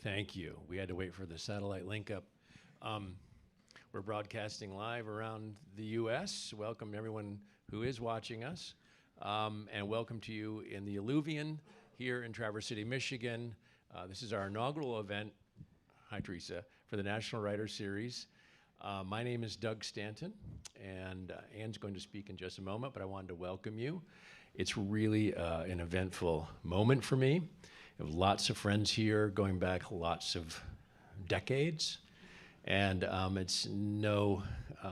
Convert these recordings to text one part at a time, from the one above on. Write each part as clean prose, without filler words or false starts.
Thank you. We had to wait for the satellite link up. We're broadcasting live around the U.S. Welcome to everyone who is watching us. And welcome to you in the Alluvion here in Traverse City, Michigan. This is our inaugural event, hi Teresa, for the National Writer Series. My name is Doug Stanton, and Anne's going to speak in just a moment, but I wanted to welcome you. It's really an eventful moment for me. I have lots of friends here going back lots of decades, and it's no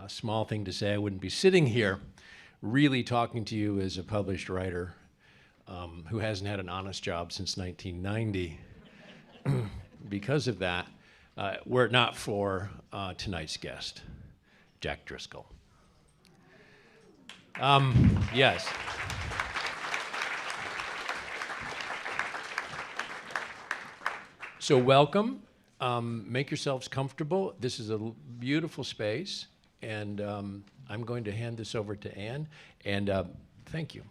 small thing to say I wouldn't be sitting here really talking to you as a published writer who hasn't had an honest job since 1990. Because of that, were it not for tonight's guest, Jack Driscoll. Yes. So welcome. Make yourselves comfortable. This is a beautiful space, and I'm going to hand this over to Anne, and thank you.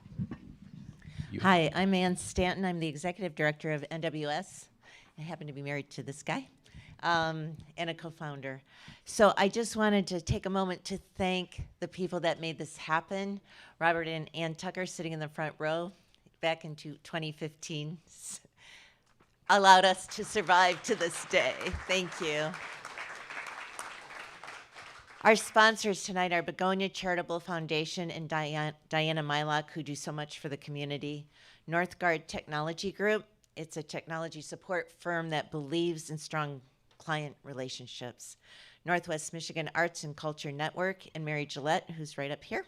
Hi, I'm Ann Stanton. I'm the executive director of NWS. I happen to be married to this guy, and a co-founder. So I just wanted to take a moment to thank the people that made this happen. Robert and Ann Tucker, sitting in the front row back in 2015, allowed us to survive to this day. Thank you. Our sponsors tonight are Begonia Charitable Foundation and Diana Mylock, who do so much for the community. Northgard Technology Group, it's a technology support firm that believes in strong client relationships. Northwest Michigan Arts and Culture Network, and Mary Gillette, who's right up here.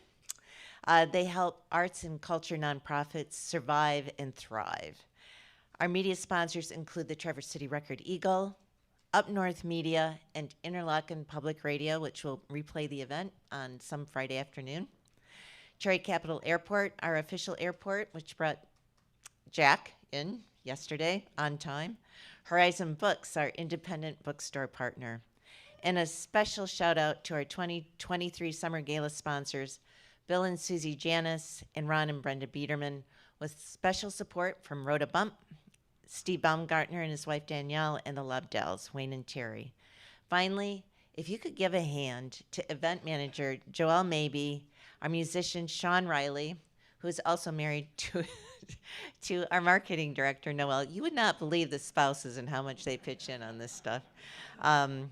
They help arts and culture nonprofits survive and thrive. Our media sponsors include the Traverse City Record Eagle, Up North Media, and Interlochen Public Radio, which will replay the event on some Friday afternoon. Cherry Capital Airport, our official airport, which brought Jack in yesterday on time. Horizon Books, our independent bookstore partner. And a special shout out to our 2023 Summer Gala sponsors, Bill and Susie Janis and Ron and Brenda Biederman, with special support from Rhoda Bump, Steve Baumgartner and his wife Danielle, and the Lobdells, Wayne and Terry. Finally, if you could give a hand to event manager Joelle Mabey, our musician Sean Riley, who is also married to our marketing director Noel. You would not believe the spouses and how much they pitch in on this stuff. And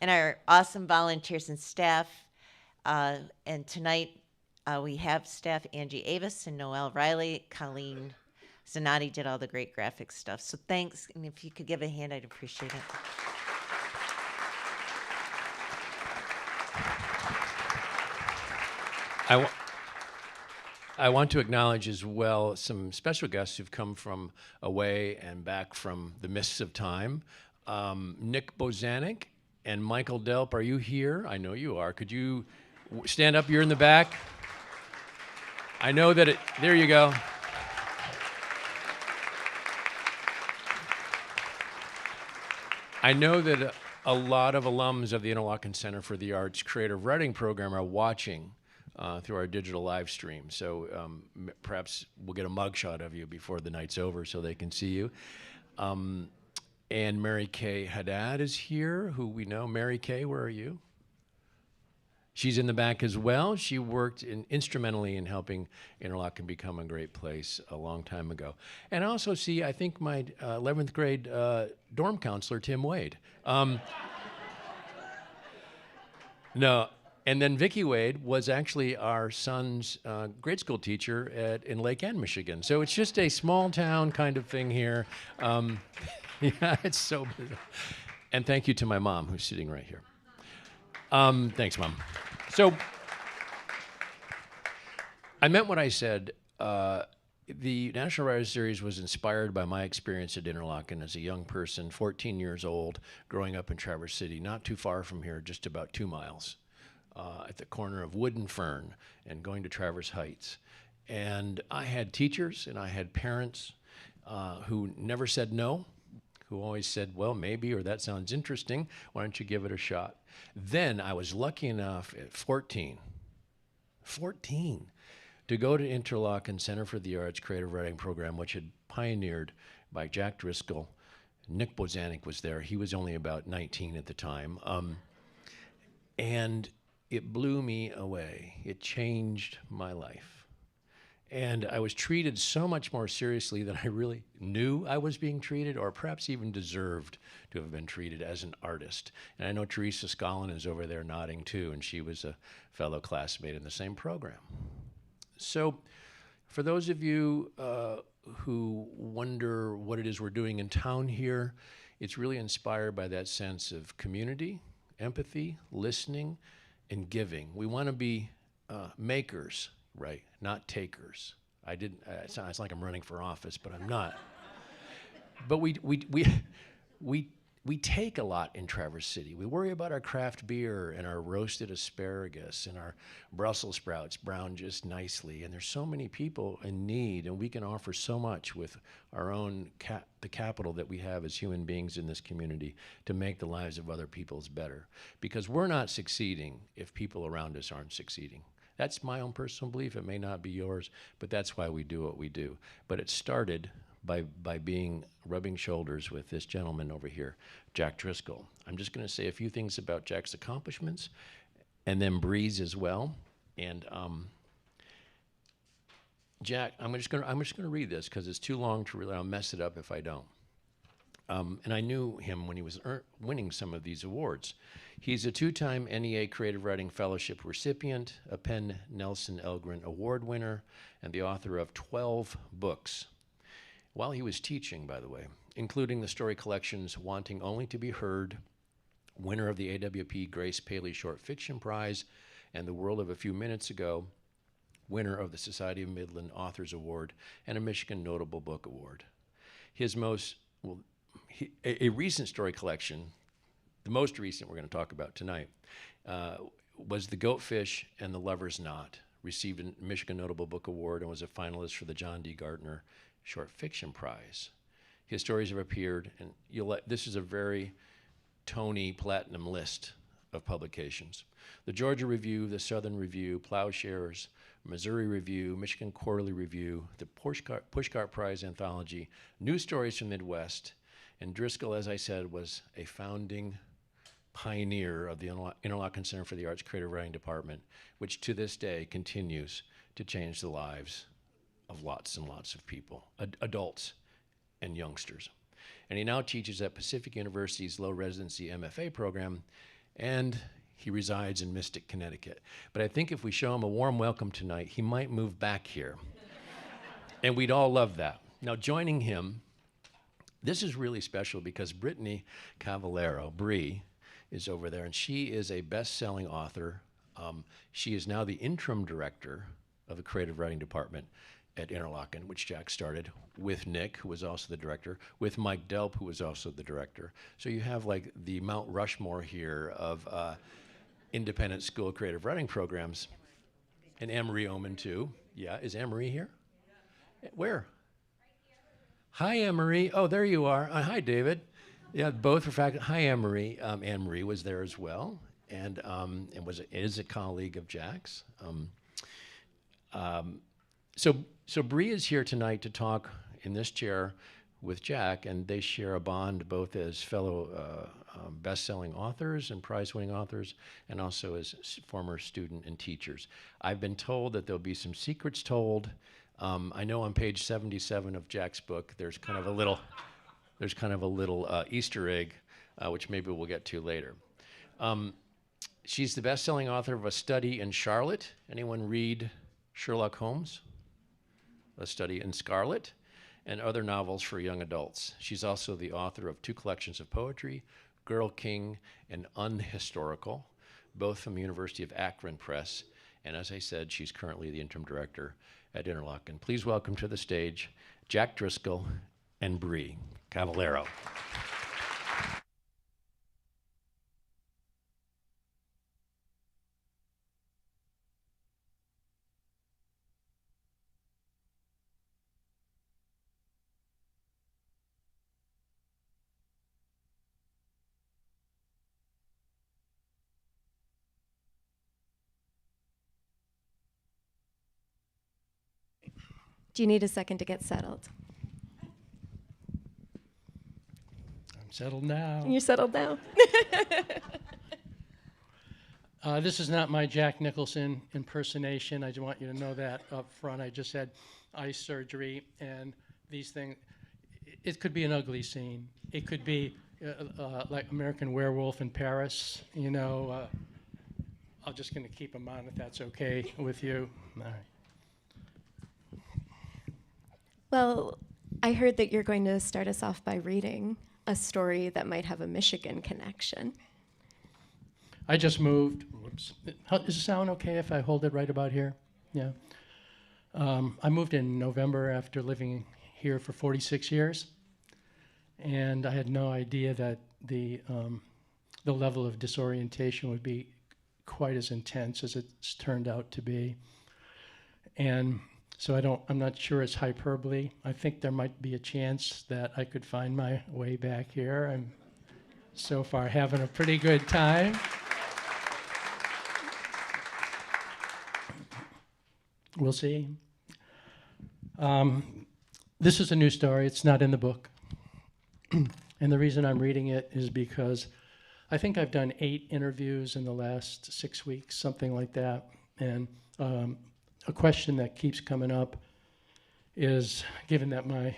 our awesome volunteers and staff. And tonight we have staff Angie Avis and Noel Riley. Colleen Zanatti did all the great graphic stuff. So thanks, and if you could give a hand, I'd appreciate it. I want to acknowledge as well some special guests who've come from away and back from the mists of time. Nick Bozanik and Michael Delp, are you here? I know you are. Could you stand up? You're in the back. I know that it, there you go. I know that a lot of alums of the Interlochen Center for the Arts Creative Writing Program are watching through our digital live stream. So perhaps we'll get a mugshot of you before the night's over so they can see you. And Mary Kay Haddad is here, who we know. Mary Kay, where are you? She's in the back as well. She worked instrumentally in helping Interlochen become a great place a long time ago. And I also see, I think, my 11th grade dorm counselor, Tim Wade. No, and then Vicki Wade was actually our son's grade school teacher in Lake Ann, Michigan. So it's just a small town kind of thing here. Yeah, it's so bizarre. And thank you to my mom, who's sitting right here. Thanks, Mom. So I meant what I said. The National Writers Series was inspired by my experience at Interlochen as a young person, 14 years old, growing up in Traverse City, not too far from here, just about 2 miles, at the corner of Wood and Fern, and going to Traverse Heights. And I had teachers and I had parents who never said no, who always said, well, maybe, or that sounds interesting. Why don't you give it a shot? Then I was lucky enough at 14, to go to Interlochen Center for the Arts Creative Writing Program, which had pioneered by Jack Driscoll. Nick Bozanik was there. He was only about 19 at the time. And it blew me away. It changed my life. And I was treated so much more seriously than I really knew I was being treated, or perhaps even deserved to have been treated as an artist. And I know Teresa Scollin is over there nodding too, and she was a fellow classmate in the same program. So for those of you who wonder what it is we're doing in town here, it's really inspired by that sense of community, empathy, listening, and giving. We want to be makers, right? Not takers. It sounds like I'm running for office, but I'm not. But we take a lot in Traverse City. We worry about our craft beer and our roasted asparagus and our Brussels sprouts browned just nicely. And there's so many people in need, and we can offer so much with our own the capital that we have as human beings in this community to make the lives of other people's better. Because we're not succeeding if people around us aren't succeeding. That's my own personal belief. It may not be yours, but that's why we do what we do. But it started by rubbing shoulders with this gentleman over here, Jack Driscoll. I'm just going to say a few things about Jack's accomplishments, and then Bree's as well. And Jack, I'm just going to read this because it's too long to really. I'll mess it up if I don't. And I knew him when he was winning some of these awards. He's a 2-time NEA Creative Writing Fellowship recipient, a Penn Nelson Elgren Award winner, and the author of 12 books. While he was teaching, by the way, including the story collections Wanting Only to Be Heard, winner of the AWP Grace Paley Short Fiction Prize, and The World of a Few Minutes Ago, winner of the Society of Midland Authors Award, and a Michigan Notable Book Award. His a recent story collection, the most recent we're going to talk about tonight, was The Goatfish and the Lover's Knot, received a Michigan Notable Book Award and was a finalist for the John D. Gardner Short Fiction Prize. His stories have appeared, and this is a very Tony Platinum list of publications. The Georgia Review, the Southern Review, Plowshares, Missouri Review, Michigan Quarterly Review, the Pushcart Prize Anthology, New Stories from Midwest, and Driscoll, as I said, was a founding pioneer of the Interlochen Center for the Arts Creative Writing Department, which to this day continues to change the lives of lots and lots of people, adults and youngsters. And he now teaches at Pacific University's low residency MFA program, and he resides in Mystic, Connecticut. But I think if we show him a warm welcome tonight, he might move back here. And we'd all love that. Now, joining him, this is really special because Brittany Cavallero, Bree, is over there, and she is a best-selling author. She is now the interim director of the creative writing department at Interlochen, which Jack started with Nick, who was also the director, with Mike Delp, who was also the director. So you have like the Mount Rushmore here of independent school creative writing programs. And Anne-Marie Oman, too. Yeah, is Anne-Marie here? Where? Hi, Anne-Marie. Oh, there you are. Hi, David. Yeah, both are faculty. Hi, Anne-Marie. Anne-Marie was there as well, and is a colleague of Jack's. So Bree is here tonight to talk in this chair with Jack, and they share a bond both as fellow best-selling authors and prize-winning authors, and also as former student and teachers. I've been told that there'll be some secrets told. I know on page 77 of Jack's book, there's kind of a little Easter egg, which maybe we'll get to later. She's the best-selling author of A Study in Charlotte. Anyone read Sherlock Holmes? A Study in Scarlet, and other novels for young adults. She's also the author of 2 collections of poetry, Girl King and Unhistorical, both from the University of Akron Press. And as I said, she's currently the interim director at Interlochen. Please welcome to the stage Jack Driscoll and Bree Cavallero. Do you need a second to get settled? I'm settled now. You're settled now? This is not my Jack Nicholson impersonation. I just want you to know that up front. I just had eye surgery, and these things, it could be an ugly scene. It could be like American Werewolf in Paris, you know. I'm just going to keep them on if that's okay with you. All right. Well, I heard that you're going to start us off by reading a story that might have a Michigan connection. I just moved. Whoops. Does it sound okay if I hold it right about here? Yeah. I moved in November after living here for 46 years, and I had no idea that the level of disorientation would be quite as intense as it's turned out to be. And so I'm not sure it's hyperbole. I think there might be a chance that I could find my way back here. I'm so far having a pretty good time. We'll see. This is a new story. It's not in the book. And the reason I'm reading it is because I think I've done 8 interviews in the last 6 weeks, something like that. And a question that keeps coming up is, given that my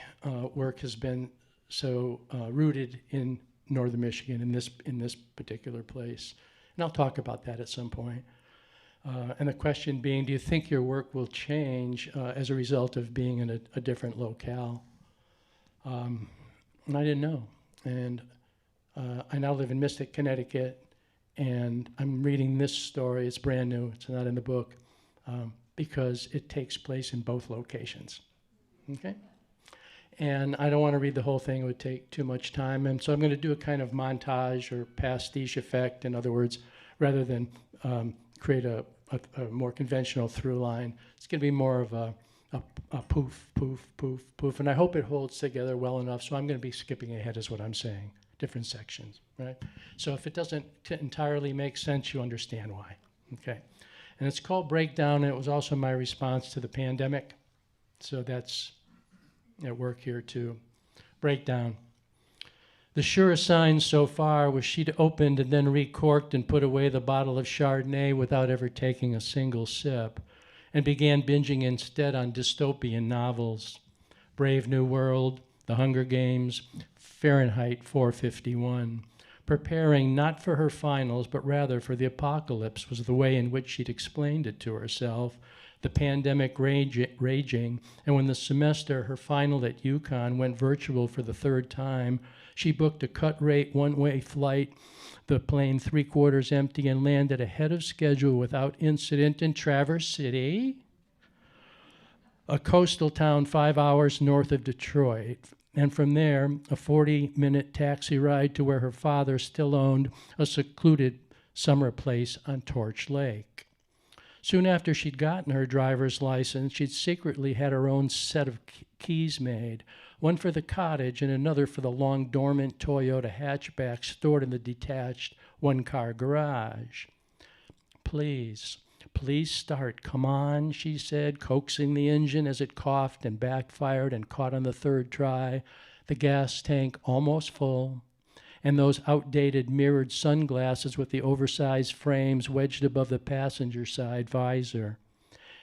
work has been so rooted in northern Michigan, in this particular place, and I'll talk about that at some point. And the question being, do you think your work will change as a result of being in a different locale? And I didn't know. And I now live in Mystic, Connecticut, and I'm reading this story. It's brand new. It's not in the book. Because it takes place in both locations, okay? And I don't want to read the whole thing. It would take too much time. And so I'm going to do a kind of montage or pastiche effect. In other words, rather than create a more conventional through line, it's going to be more of a poof, poof, poof, poof. And I hope it holds together well enough. So I'm going to be skipping ahead is what I'm saying, different sections, right? So if it doesn't entirely make sense, you understand why, okay? And it's called Breakdown, and it was also my response to the pandemic. So that's at work here too. Breakdown. The surest sign so far was she'd opened and then recorked and put away the bottle of Chardonnay without ever taking a single sip, and began binging instead on dystopian novels. Brave New World, The Hunger Games, Fahrenheit 451. Preparing not for her finals, but rather for the apocalypse was the way in which she'd explained it to herself, the pandemic raging, and when the semester, her final at UConn, went virtual for the 3rd time, she booked a cut-rate one-way flight, the plane 3/4 empty, and landed ahead of schedule without incident in Traverse City, a coastal town 5 hours north of Detroit. And from there, a 40-minute taxi ride to where her father still owned a secluded summer place on Torch Lake. Soon after she'd gotten her driver's license, she'd secretly had her own set of keys made, one for the cottage and another for the long dormant Toyota hatchback stored in the detached one-car garage. Please start, come on, she said, coaxing the engine as it coughed and backfired and caught on the third try, the gas tank almost full, and those outdated mirrored sunglasses with the oversized frames wedged above the passenger side visor.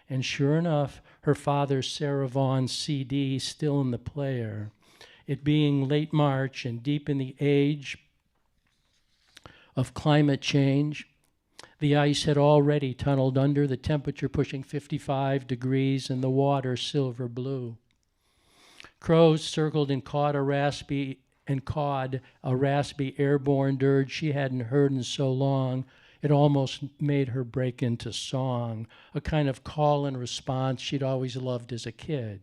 And sure enough, her father's Sarah Vaughan CD still in the player. It being late March and deep in the age of climate change, the ice had already tunneled under, the temperature pushing 55 degrees and the water silver blue. Crows circled and cawed a raspy airborne dirge she hadn't heard in so long, it almost made her break into song, a kind of call and response she'd always loved as a kid.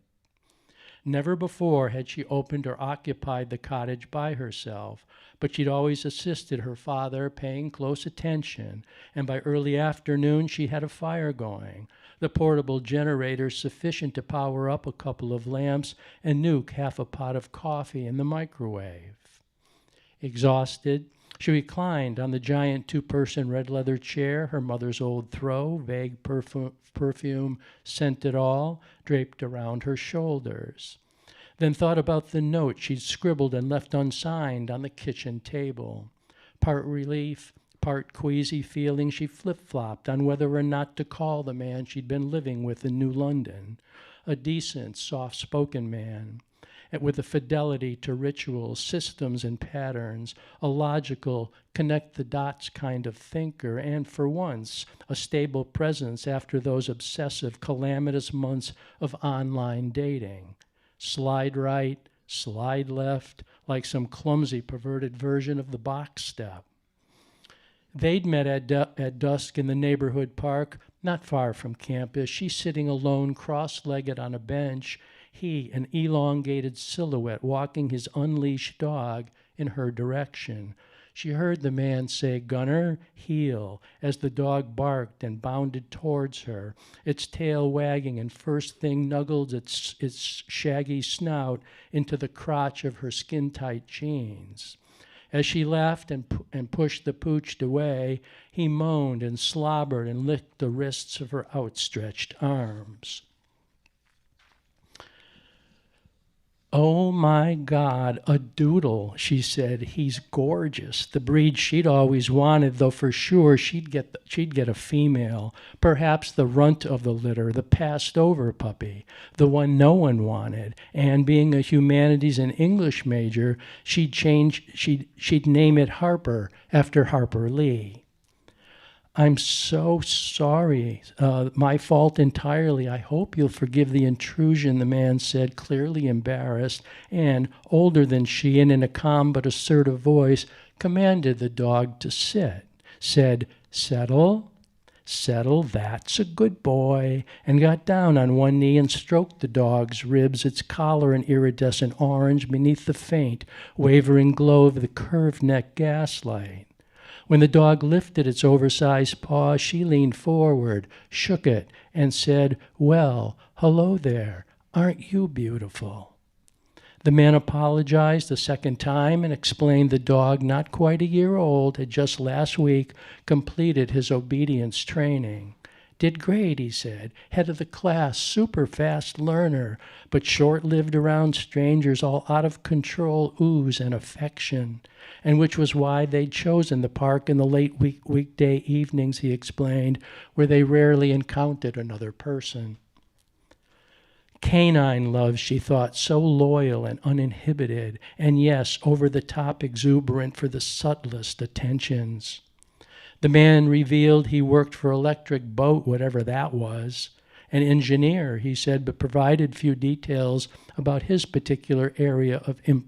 Never before had she opened or occupied the cottage by herself, but she'd always assisted her father, paying close attention, and by early afternoon she had a fire going, the portable generator sufficient to power up a couple of lamps and nuke half a pot of coffee in the microwave. Exhausted, she reclined on the giant two-person red leather chair, her mother's old throw, vague perfume, scented all, draped around her shoulders. Then thought about the note she'd scribbled and left unsigned on the kitchen table. Part relief, part queasy feeling, she flip-flopped on whether or not to call the man she'd been living with in New London, a decent, soft-spoken man, with a fidelity to rituals, systems, and patterns, a logical, connect-the-dots kind of thinker, and for once, a stable presence after those obsessive, calamitous months of online dating. Slide right, slide left, like some clumsy, perverted version of the box step. They'd met at dusk in the neighborhood park, not far from campus, she sitting alone, cross-legged on a bench, he, an elongated silhouette, walking his unleashed dog in her direction. She heard the man say, "Gunner, heel," as the dog barked and bounded towards her, its tail wagging, and first thing nuggled its shaggy snout into the crotch of her skin-tight jeans. As she laughed and pushed the pooch away, he moaned and slobbered and licked the wrists of her outstretched arms. "Oh my God, a doodle," she said. "He's gorgeous. The breed she'd always wanted, though for sure she'd get a female, perhaps the runt of the litter, the passed-over puppy, the one no one wanted. And being a humanities and English major, she'd name it Harper after Harper Lee." "I'm so sorry. My fault entirely. I hope you'll forgive the intrusion," the man said, clearly embarrassed, and, older than she and in a calm but assertive voice, commanded the dog to sit, said, "Settle, settle, that's a good boy," and got down on one knee and stroked the dog's ribs, its collar an iridescent orange beneath the faint, wavering glow of the curved neck gaslight. When the dog lifted its oversized paw, she leaned forward, shook it, and said, "Well, hello there. Aren't you beautiful?" The man apologized a second time and explained the dog, not quite a year old, had just last week completed his obedience training. "Did great," he said. "Head of the class, super fast learner, but short-lived around strangers, all out of control ooze and affection." And which was why they'd chosen the park in the late weekday evenings, he explained, where they rarely encountered another person. Canine love, she thought, so loyal and uninhibited, and yes, over-the-top exuberant for the subtlest attentions. The man revealed he worked for Electric Boat, whatever that was. An engineer, he said, but provided few details about his particular area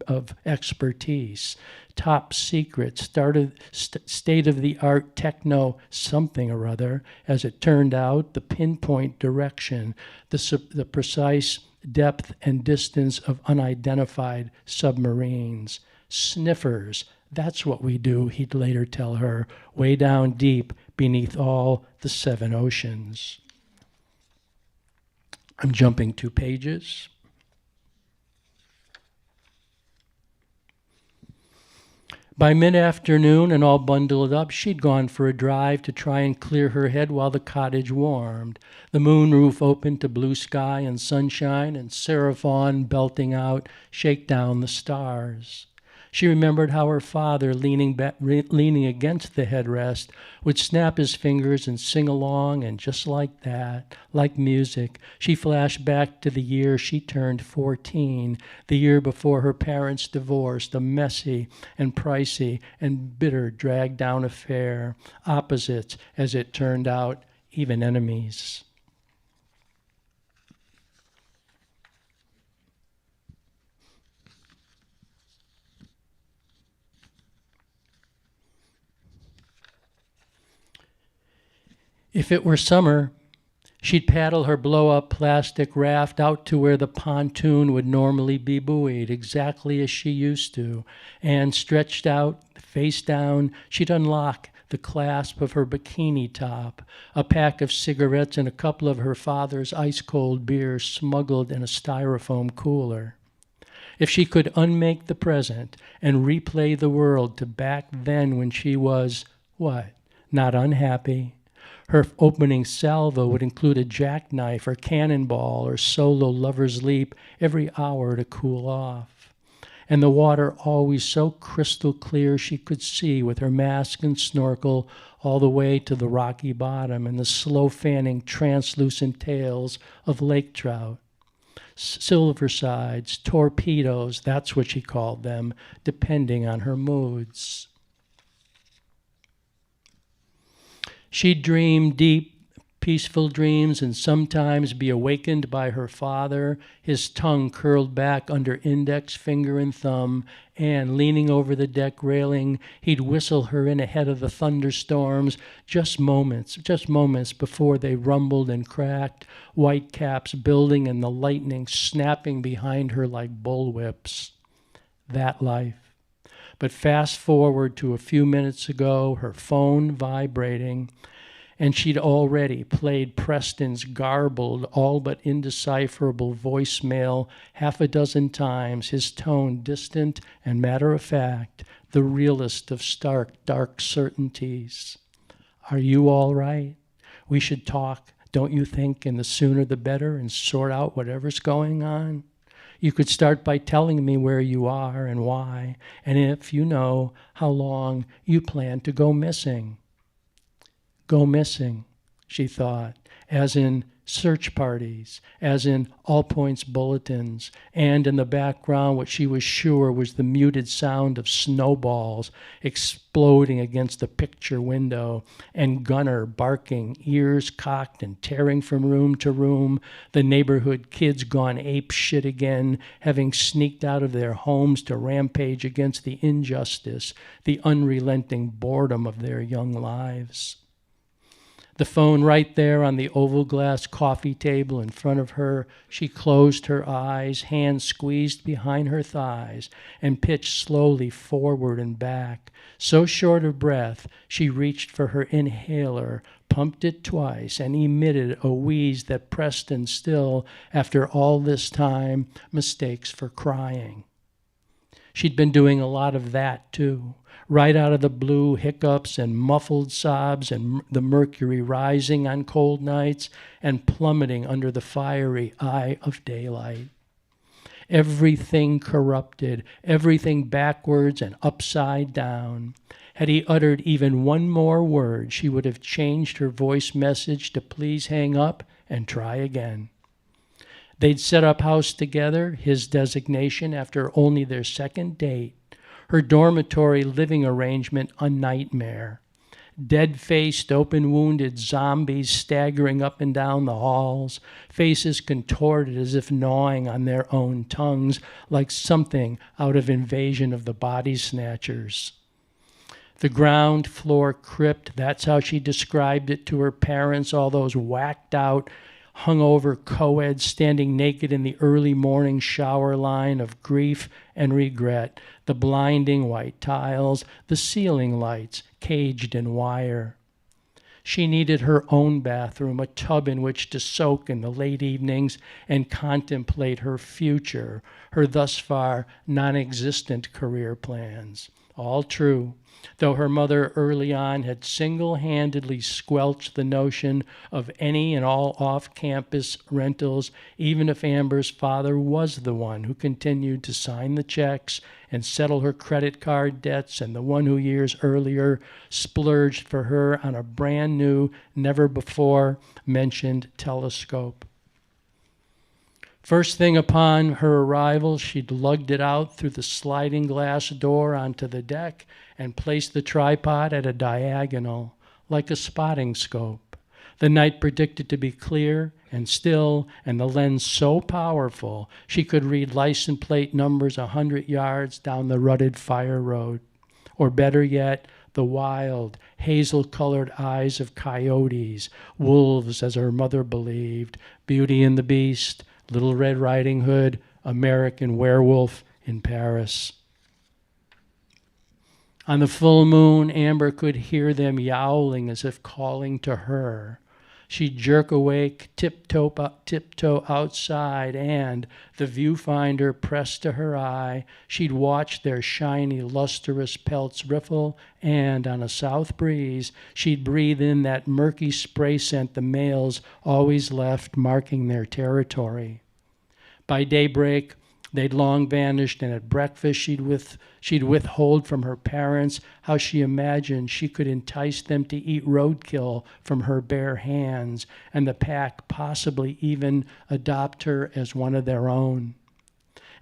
of expertise. Top secret, state-of-the-art techno something or other, as it turned out, the pinpoint direction, the precise depth and distance of unidentified submarines. Sniffers, that's what we do, he'd later tell her, way down deep beneath all the 7 oceans. I'm jumping 2 pages. By mid-afternoon and all bundled up, she'd gone for a drive to try and clear her head while the cottage warmed. The moon roof open to blue sky and sunshine, and Sarah Vaughan belting out, "Shake down the stars." She remembered how her father, leaning against the headrest, would snap his fingers and sing along, and just like that, like music, she flashed back to the year she turned 14, the year before her parents divorced, a messy and pricey and bitter dragged-down affair, opposites, as it turned out, even enemies. If it were summer, she'd paddle her blow-up plastic raft out to where the pontoon would normally be buoyed, exactly as she used to, and stretched out, face down, she'd unlock the clasp of her bikini top, a pack of cigarettes and a couple of her father's ice-cold beers smuggled in a styrofoam cooler. If she could unmake the present and replay the world to back then when she was, what, not unhappy, her opening salvo would include a jackknife or cannonball or solo lover's leap every hour to cool off. And the water always so crystal clear she could see with her mask and snorkel all the way to the rocky bottom and the slow fanning translucent tails of lake trout. Silver sides, torpedoes, that's what she called them, depending on her moods. She'd dream deep, peaceful dreams and sometimes be awakened by her father, his tongue curled back under index finger and thumb, and leaning over the deck railing, he'd whistle her in ahead of the thunderstorms, just moments before they rumbled and cracked, white caps building and the lightning snapping behind her like bullwhips. That life. But fast forward to a few minutes ago, her phone vibrating, and she'd already played Preston's garbled, all but indecipherable voicemail 6 times, his tone distant and matter-of-fact, the realest of stark, dark certainties. "Are you all right? We should talk, don't you think, and the sooner the better, and sort out whatever's going on? You could start by telling me where you are and why, and if you know, how long you plan to go missing." Go missing, she thought, as in search parties, as in all points bulletins, and in the background what she was sure was the muted sound of snowballs exploding against the picture window, and Gunner barking, ears cocked and tearing from room to room, the neighborhood kids gone ape shit again, having sneaked out of their homes to rampage against the injustice, the unrelenting boredom of their young lives. The phone right there on the oval glass coffee table in front of her, she closed her eyes, hands squeezed behind her thighs, and pitched slowly forward and back. So short of breath, she reached for her inhaler, pumped it twice, and emitted a wheeze that Preston still, after all this time, mistakes for crying. She'd been doing a lot of that, too. Right out of the blue, hiccups and muffled sobs and the mercury rising on cold nights and plummeting under the fiery eye of daylight. Everything corrupted, everything backwards and upside down. Had he uttered even one more word, she would have changed her voice message to please hang up and try again. They'd set up house together, his designation, after only their second date. Her dormitory living arrangement a nightmare. Dead-faced, open-wounded zombies staggering up and down the halls, faces contorted as if gnawing on their own tongues like something out of Invasion of the Body Snatchers. The ground floor crypt, that's how she described it to her parents, all those whacked-out, hungover co-eds standing naked in the early morning shower line of grief and regret, the blinding white tiles, the ceiling lights caged in wire. She needed her own bathroom, a tub in which to soak in the late evenings and contemplate her future, her thus far non-existent career plans. All true, though her mother early on had single-handedly squelched the notion of any and all off-campus rentals, even if Amber's father was the one who continued to sign the checks and settle her credit card debts, and the one who years earlier splurged for her on a brand new, never before mentioned telescope. First thing upon her arrival, she'd lugged it out through the sliding glass door onto the deck and placed the tripod at a diagonal, like a spotting scope. The night predicted to be clear and still, and the lens so powerful she could read license plate numbers 100 yards down the rutted fire road. Or better yet, the wild, hazel-colored eyes of coyotes, wolves, as her mother believed, Beauty and the Beast, Little Red Riding Hood, American Werewolf in Paris. On the full moon, Amber could hear them yowling as if calling to her. She'd jerk awake, tiptoe outside, and, the viewfinder pressed to her eye, she'd watch their shiny, lustrous pelts riffle, and, on a south breeze, she'd breathe in that murky spray scent the males always left marking their territory. By daybreak, they'd long vanished, and at breakfast she'd withhold from her parents how she imagined she could entice them to eat roadkill from her bare hands, and the pack possibly even adopt her as one of their own.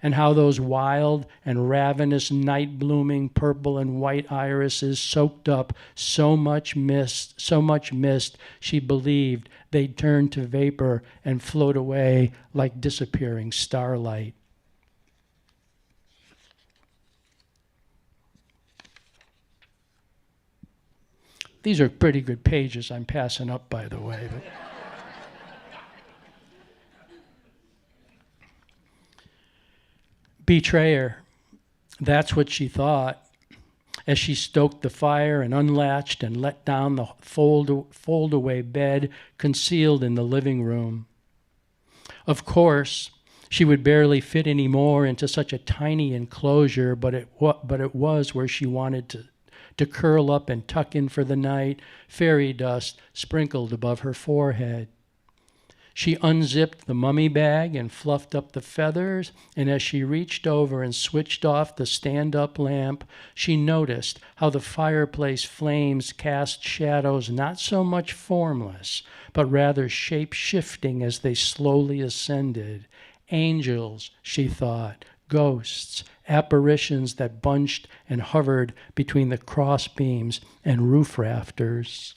And how those wild and ravenous night-blooming purple and white irises soaked up so much mist, she believed they'd turn to vapor and float away like disappearing starlight. These are pretty good pages I'm passing up, by the way. But betrayer, that's what she thought, as she stoked the fire and unlatched and let down the fold-away bed concealed in the living room. Of course, she would barely fit any more into such a tiny enclosure, but it was where she wanted to curl up and tuck in for the night, fairy dust sprinkled above her forehead. She unzipped the mummy bag and fluffed up the feathers, and as she reached over and switched off the stand-up lamp, she noticed how the fireplace flames cast shadows not so much formless, but rather shape-shifting as they slowly ascended. Angels, she thought, ghosts, apparitions that bunched and hovered between the cross beams and roof rafters.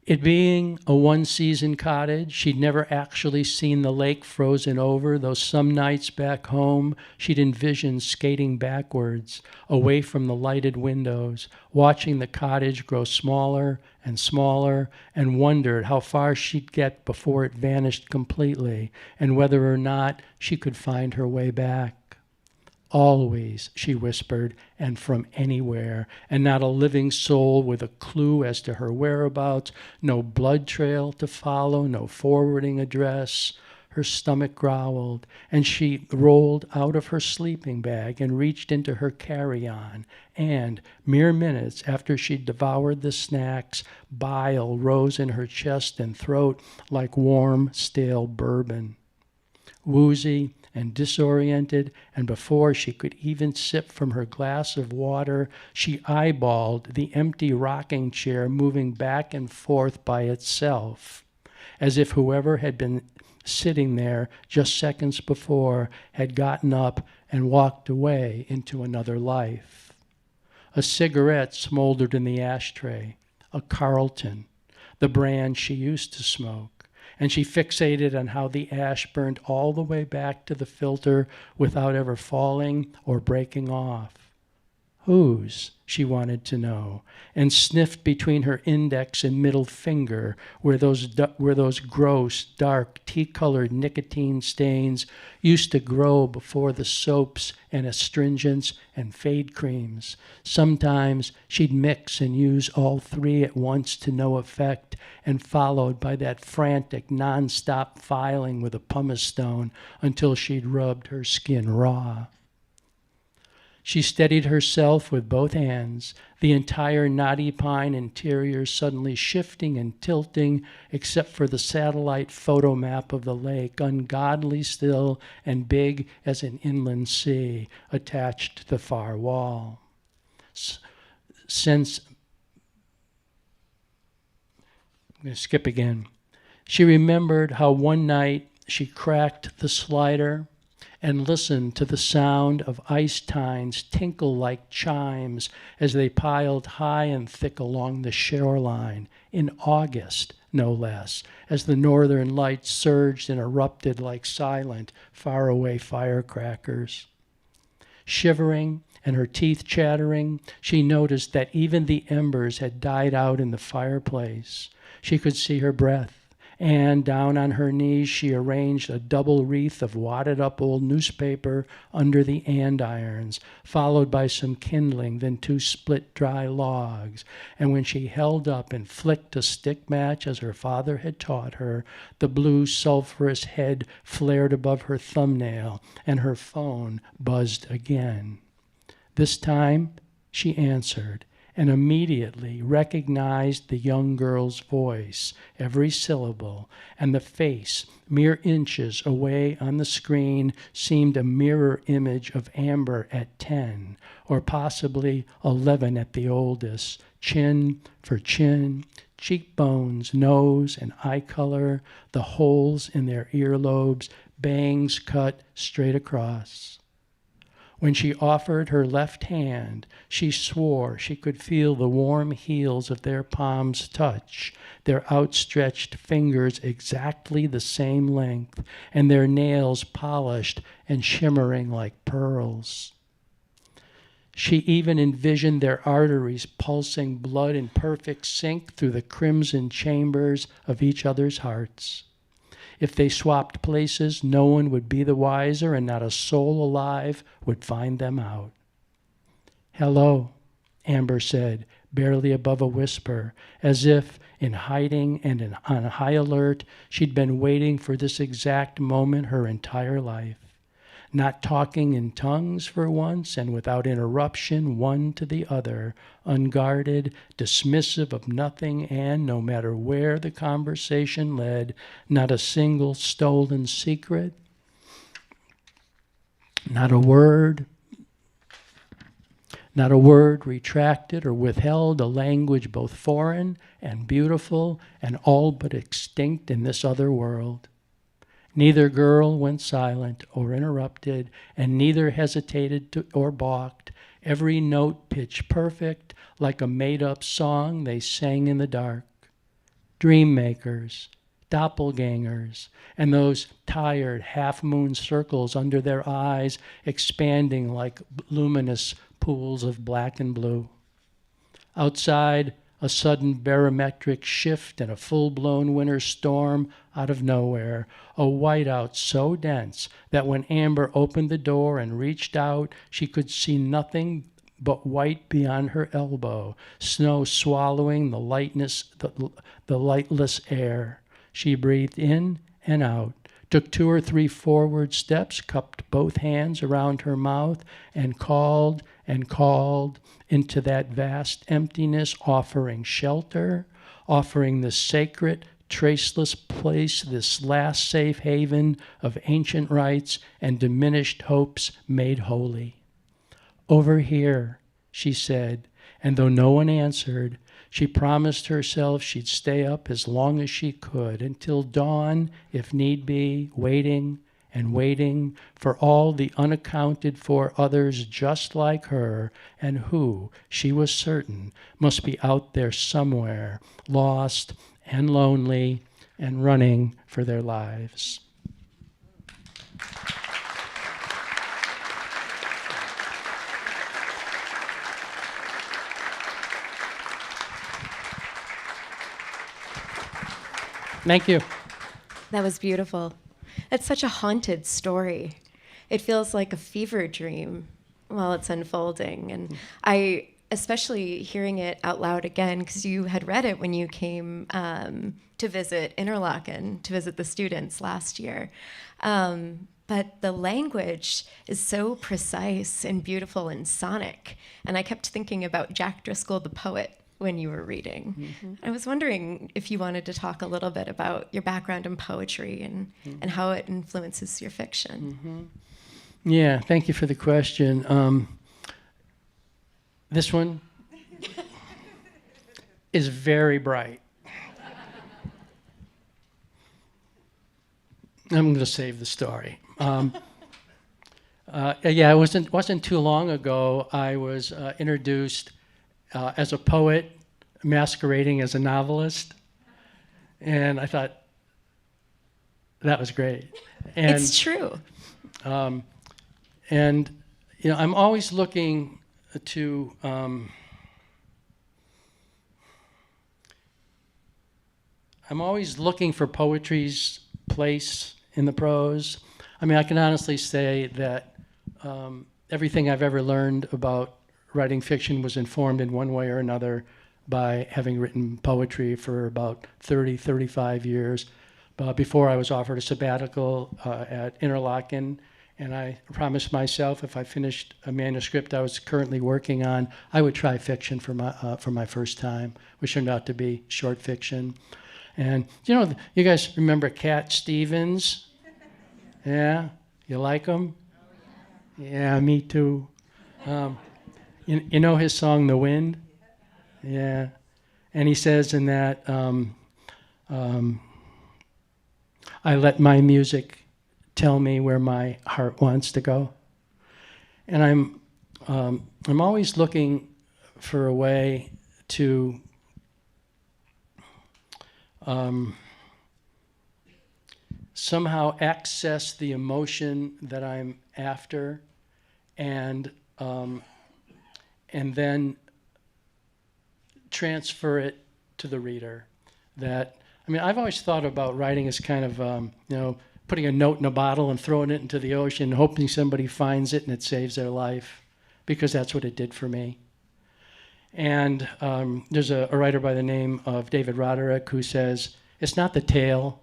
It being a one-season cottage, she'd never actually seen the lake frozen over, though some nights back home she'd envisioned skating backwards, away from the lighted windows, watching the cottage grow smaller, and wondered how far she'd get before it vanished completely, and whether or not she could find her way back. Always, she whispered, and from anywhere, and not a living soul with a clue as to her whereabouts, no blood trail to follow, no forwarding address. Her stomach growled, and she rolled out of her sleeping bag and reached into her carry-on, and, mere minutes after she'd devoured the snacks, bile rose in her chest and throat like warm, stale bourbon. Woozy and disoriented, and before she could even sip from her glass of water, she eyeballed the empty rocking chair moving back and forth by itself, as if whoever had been sitting there just seconds before had gotten up and walked away into another life. A cigarette smoldered in the ashtray, a Carlton, the brand she used to smoke, and she fixated on how the ash burned all the way back to the filter without ever falling or breaking off. Whose? She wanted to know, and sniffed between her index and middle finger where those gross, dark, tea-colored nicotine stains used to grow before the soaps and astringents and fade creams. Sometimes she'd mix and use all three at once to no effect, and followed by that frantic, non-stop filing with a pumice stone until she'd rubbed her skin raw. She steadied herself with both hands, the entire knotty pine interior suddenly shifting and tilting except for the satellite photo map of the lake, ungodly still and big as an inland sea attached to the far wall. I'm going to skip again. She remembered how one night she cracked the slider and listened to the sound of ice tines tinkle like chimes as they piled high and thick along the shoreline, in August, no less, as the northern lights surged and erupted like silent, faraway firecrackers. Shivering and her teeth chattering, she noticed that even the embers had died out in the fireplace. She could see her breath, and down on her knees she arranged a double wreath of wadded-up old newspaper under the andirons, followed by some kindling, then 2 split dry logs. And when she held up and flicked a stick match as her father had taught her, the blue sulphurous head flared above her thumbnail, and her phone buzzed again. This time she answered, and immediately recognized the young girl's voice, every syllable, and the face, mere inches away on the screen, seemed a mirror image of Amber at 10, or possibly 11 at the oldest, chin for chin, cheekbones, nose, and eye color, the holes in their earlobes, bangs cut straight across. When she offered her left hand, she swore she could feel the warm heels of their palms touch, their outstretched fingers exactly the same length, and their nails polished and shimmering like pearls. She even envisioned their arteries pulsing blood in perfect sync through the crimson chambers of each other's hearts. If they swapped places, no one would be the wiser, and not a soul alive would find them out. "Hello," Amber said, barely above a whisper, as if, in hiding and on high alert, she'd been waiting for this exact moment her entire life. Not talking in tongues for once, and without interruption one to the other, unguarded, dismissive of nothing, and, no matter where the conversation led, not a single stolen secret, not a word retracted or withheld, a language both foreign and beautiful and all but extinct in this other world. Neither girl went silent or interrupted, and neither hesitated or balked. Every note pitch perfect, like a made-up song they sang in the dark. Dream makers, doppelgangers, and those tired half-moon circles under their eyes expanding like luminous pools of black and blue. Outside, a sudden barometric shift and a full-blown winter storm out of nowhere, a whiteout so dense that when Amber opened the door and reached out, she could see nothing but white beyond her elbow, snow swallowing the lightless air. She breathed in and out, took 2 or 3 forward steps, cupped both hands around her mouth, and called into that vast emptiness, offering shelter, offering the sacred, traceless place, this last safe haven of ancient rites and diminished hopes made holy. "Over here," she said, and though no one answered, she promised herself she'd stay up as long as she could, until dawn, if need be, waiting and waiting for all the unaccounted for others just like her, and who, she was certain, must be out there somewhere, lost and lonely and running for their lives. Thank you. That was beautiful. It's such a haunted story. It feels like a fever dream while it's unfolding. And I, especially hearing it out loud again, because you had read it when you came to visit Interlaken, to visit the students last year. But the language is so precise and beautiful and sonic. And I kept thinking about Jack Driscoll, the poet, when you were reading. Mm-hmm. I was wondering if you wanted to talk a little bit about your background in poetry and how it influences your fiction. Mm-hmm. Yeah, thank you for the question. This one is very bright. I'm going to save the story. Yeah, it wasn't too long ago I was introduced as a poet masquerading as a novelist, and I thought that was great. And, it's true. And you know, I'm always looking to for poetry's place in the prose. I mean, I can honestly say that everything I've ever learned about writing fiction was informed in one way or another by having written poetry for about 30, 35 years. Before I was offered a sabbatical at Interlaken, and I promised myself if I finished a manuscript I was currently working on, I would try fiction for my first time, which turned out to be short fiction. And you know, you guys remember Cat Stevens? Yeah? You like him? Yeah, me too. You know his song, The Wind? Yeah. And he says in that, I let my music tell me where my heart wants to go. And I'm always looking for a way to somehow access the emotion that I'm after, and then transfer it to the reader. I mean, I've always thought about writing as kind of, you know, putting a note in a bottle and throwing it into the ocean, hoping somebody finds it and it saves their life, because that's what it did for me. And there's a writer by the name of David Roderick who says, it's not the tale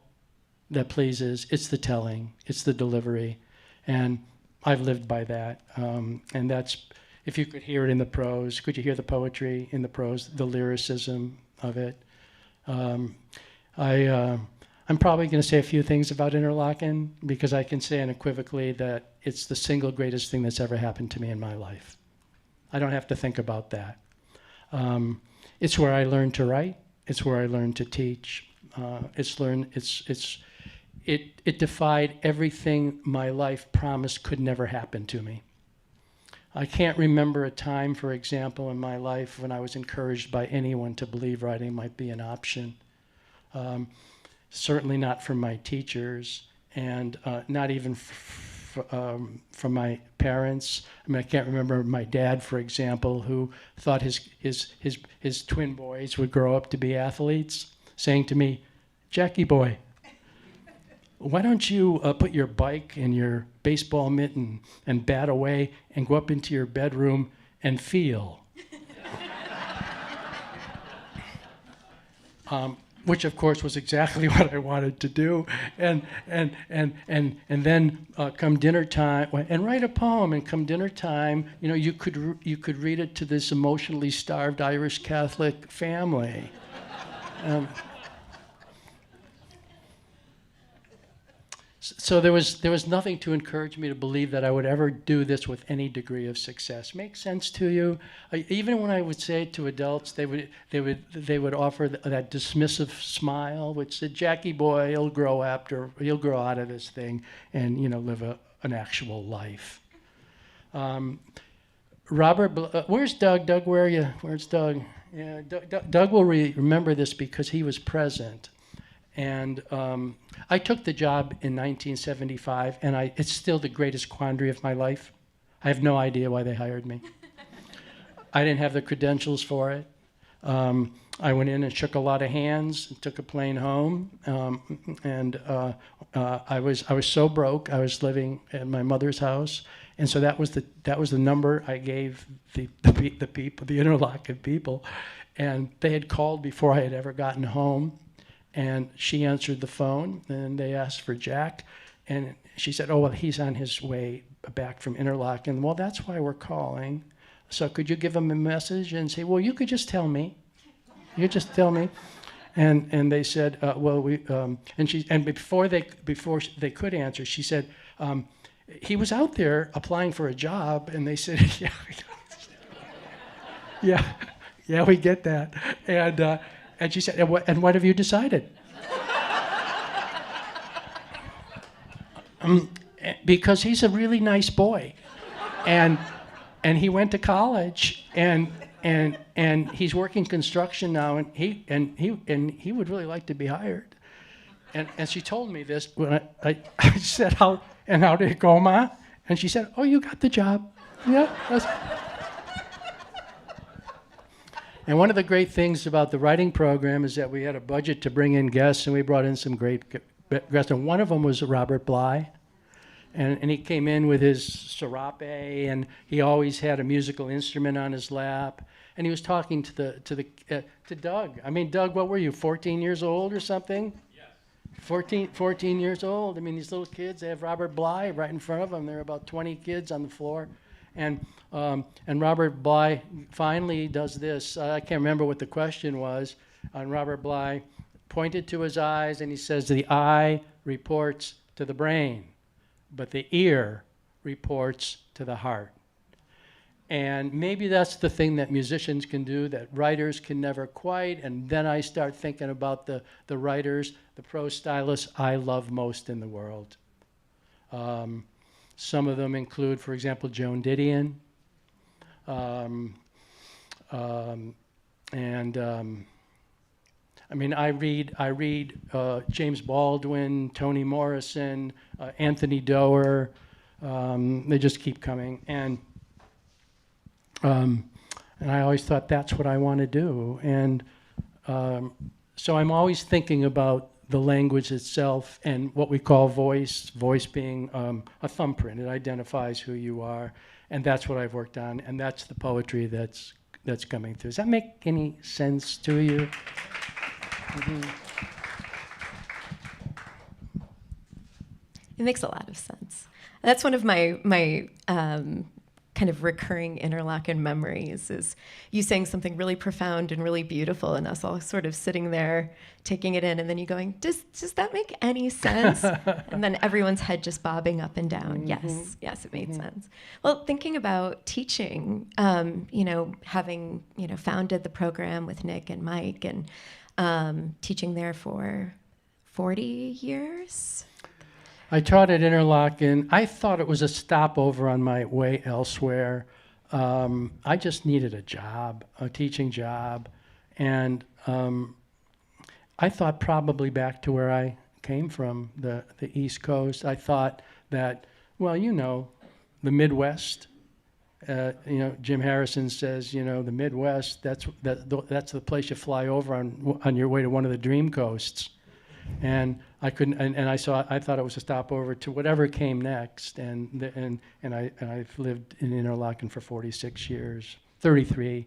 that pleases, it's the telling, it's the delivery. And I've lived by that. And that's, if you could hear it in the prose, could you hear the poetry in the prose, the lyricism of it? I'm probably going to say a few things about Interlaken, because I can say unequivocally that it's the single greatest thing that's ever happened to me in my life. I don't have to think about that. It's where I learned to write. It's where I learned to teach. It defied everything my life promised could never happen to me. I can't remember a time, for example, in my life when I was encouraged by anyone to believe writing might be an option. Certainly not from my teachers, and not even from my parents. I mean, I can't remember my dad, for example, who thought his twin boys would grow up to be athletes, saying to me, "Jackie boy, why don't you put your bike and your baseball mitt and bat away and go up into your bedroom and feel?" Which of course was exactly what I wanted to do, and then come dinner time, and write a poem, and come dinner time, you know, you could read it to this emotionally starved Irish Catholic family. So there was nothing to encourage me to believe that I would ever do this with any degree of success. Make sense to you? Even when I would say it to adults, they would offer that dismissive smile, which said, "Jackie boy, he'll grow out of this thing and, you know, live an actual life." Where's Doug? Doug, where are you? Where's Doug? Yeah, Doug will remember this because he was present. And I took the job in 1975, and it's still the greatest quandary of my life. I have no idea why they hired me. I didn't have the credentials for it. I went in and shook a lot of hands, and took a plane home, and I was so broke. I was living at my mother's house, and so that was the number I gave the people, the Interlochen people, and they had called before I had ever gotten home, and she answered the phone, and they asked for Jack, and she said, "Oh well, he's on his way back from Interlochen." Well, that's why we're calling. So could you give him a message and say, "Well, you could just tell me." You just tell me, and they said, well, and before they could answer, she said, he was out there applying for a job, and they said, yeah, we get that, and she said, and what have you decided? Because he's a really nice boy, and he went to college, and he's working construction now, and he would really like to be hired. And she told me this when I said, how did it go, Ma? And she said, "Oh, you got the job." Yeah. And one of the great things about the writing program is that we had a budget to bring in guests, and we brought in some great guests. And one of them was Robert Bly. And he came in with his serape, and he always had a musical instrument on his lap. And he was talking to Doug. I mean, Doug, what were you, 14 years old or something? Yes. 14 years old. I mean, these little kids, they have Robert Bly right in front of them. There are about 20 kids on the floor. And Robert Bly finally does this. I can't remember what the question was. And Robert Bly pointed to his eyes, and he says, "The eye reports to the brain, but the ear reports to the heart." And maybe that's the thing that musicians can do that writers can never quite. And then I start thinking about the writers, the prose stylists I love most in the world. Some of them include, for example, Joan Didion. I mean, I read James Baldwin, Toni Morrison, Anthony Doerr. They just keep coming. And I always thought that's what I want to do. And so I'm always thinking about the language itself and what we call voice being a thumbprint. It identifies who you are. And that's what I've worked on. And that's the poetry that's coming through. Does that make any sense to you? Mm-hmm. It makes a lot of sense. That's one of my kind of recurring Interlochen memories is you saying something really profound and really beautiful, and us all sort of sitting there taking it in, and then you going, does that make any sense? And then everyone's head just bobbing up and down. Mm-hmm. Yes, it made sense. Well, thinking about teaching, having founded the program with Nick and Mike, and teaching there for 40 years. I taught at Interlochen. I thought it was a stopover on my way elsewhere. I just needed a job, a teaching job. And I thought probably back to where I came from, the East Coast. I thought that, well, the Midwest. Jim Harrison says, the Midwest, that's the place you fly over on your way to one of the dream coasts. And I couldn't, and I thought it was a stopover to whatever came next. And I've lived in Interlochen for 46 years, 33,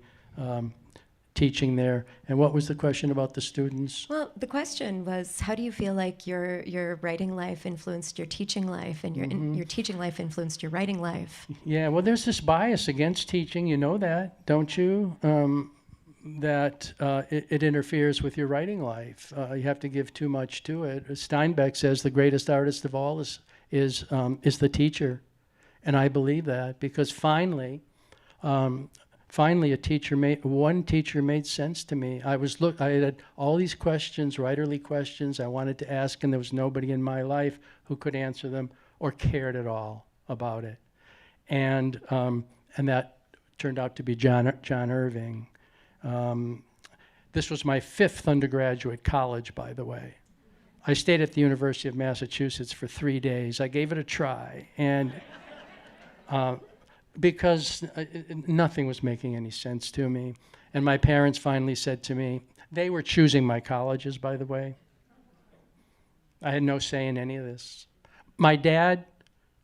teaching there. And what was the question about the students? Well, the question was, how do you feel like your writing life influenced your teaching life, and your teaching life influenced your writing life? Yeah, well, there's this bias against teaching. You know that, don't you? That it interferes with your writing life. You have to give too much to it. Steinbeck says the greatest artist of all is the teacher, and I believe that because finally, one teacher made sense to me. I had all these questions, writerly questions I wanted to ask, and there was nobody in my life who could answer them or cared at all about it, and that turned out to be John Irving. This was my 5th undergraduate college, by the way. I stayed at the University of Massachusetts for 3 days. I gave it a try, and because nothing was making any sense to me. And my parents finally said to me, they were choosing my colleges, by the way. I had no say in any of this. My dad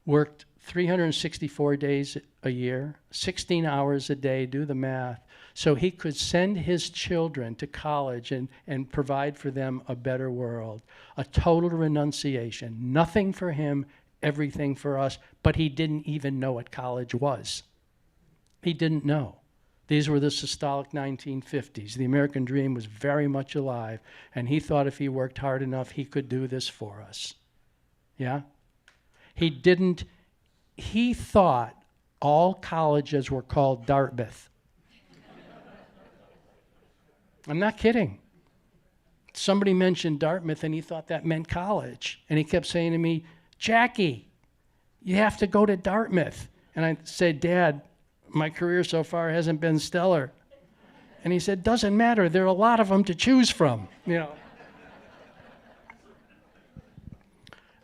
worked 364 days a year, 16 hours a day, do the math, so he could send his children to college and provide for them a better world. A total renunciation. Nothing for him, everything for us, but he didn't even know what college was. He didn't know. These were the systolic 1950s. The American dream was very much alive, and he thought if he worked hard enough, he could do this for us. Yeah? He thought all colleges were called Dartmouth. I'm not kidding. Somebody mentioned Dartmouth, and he thought that meant college. And he kept saying to me, Jackie, you have to go to Dartmouth. And I said, Dad, my career so far hasn't been stellar. And he said, doesn't matter. There are a lot of them to choose from, you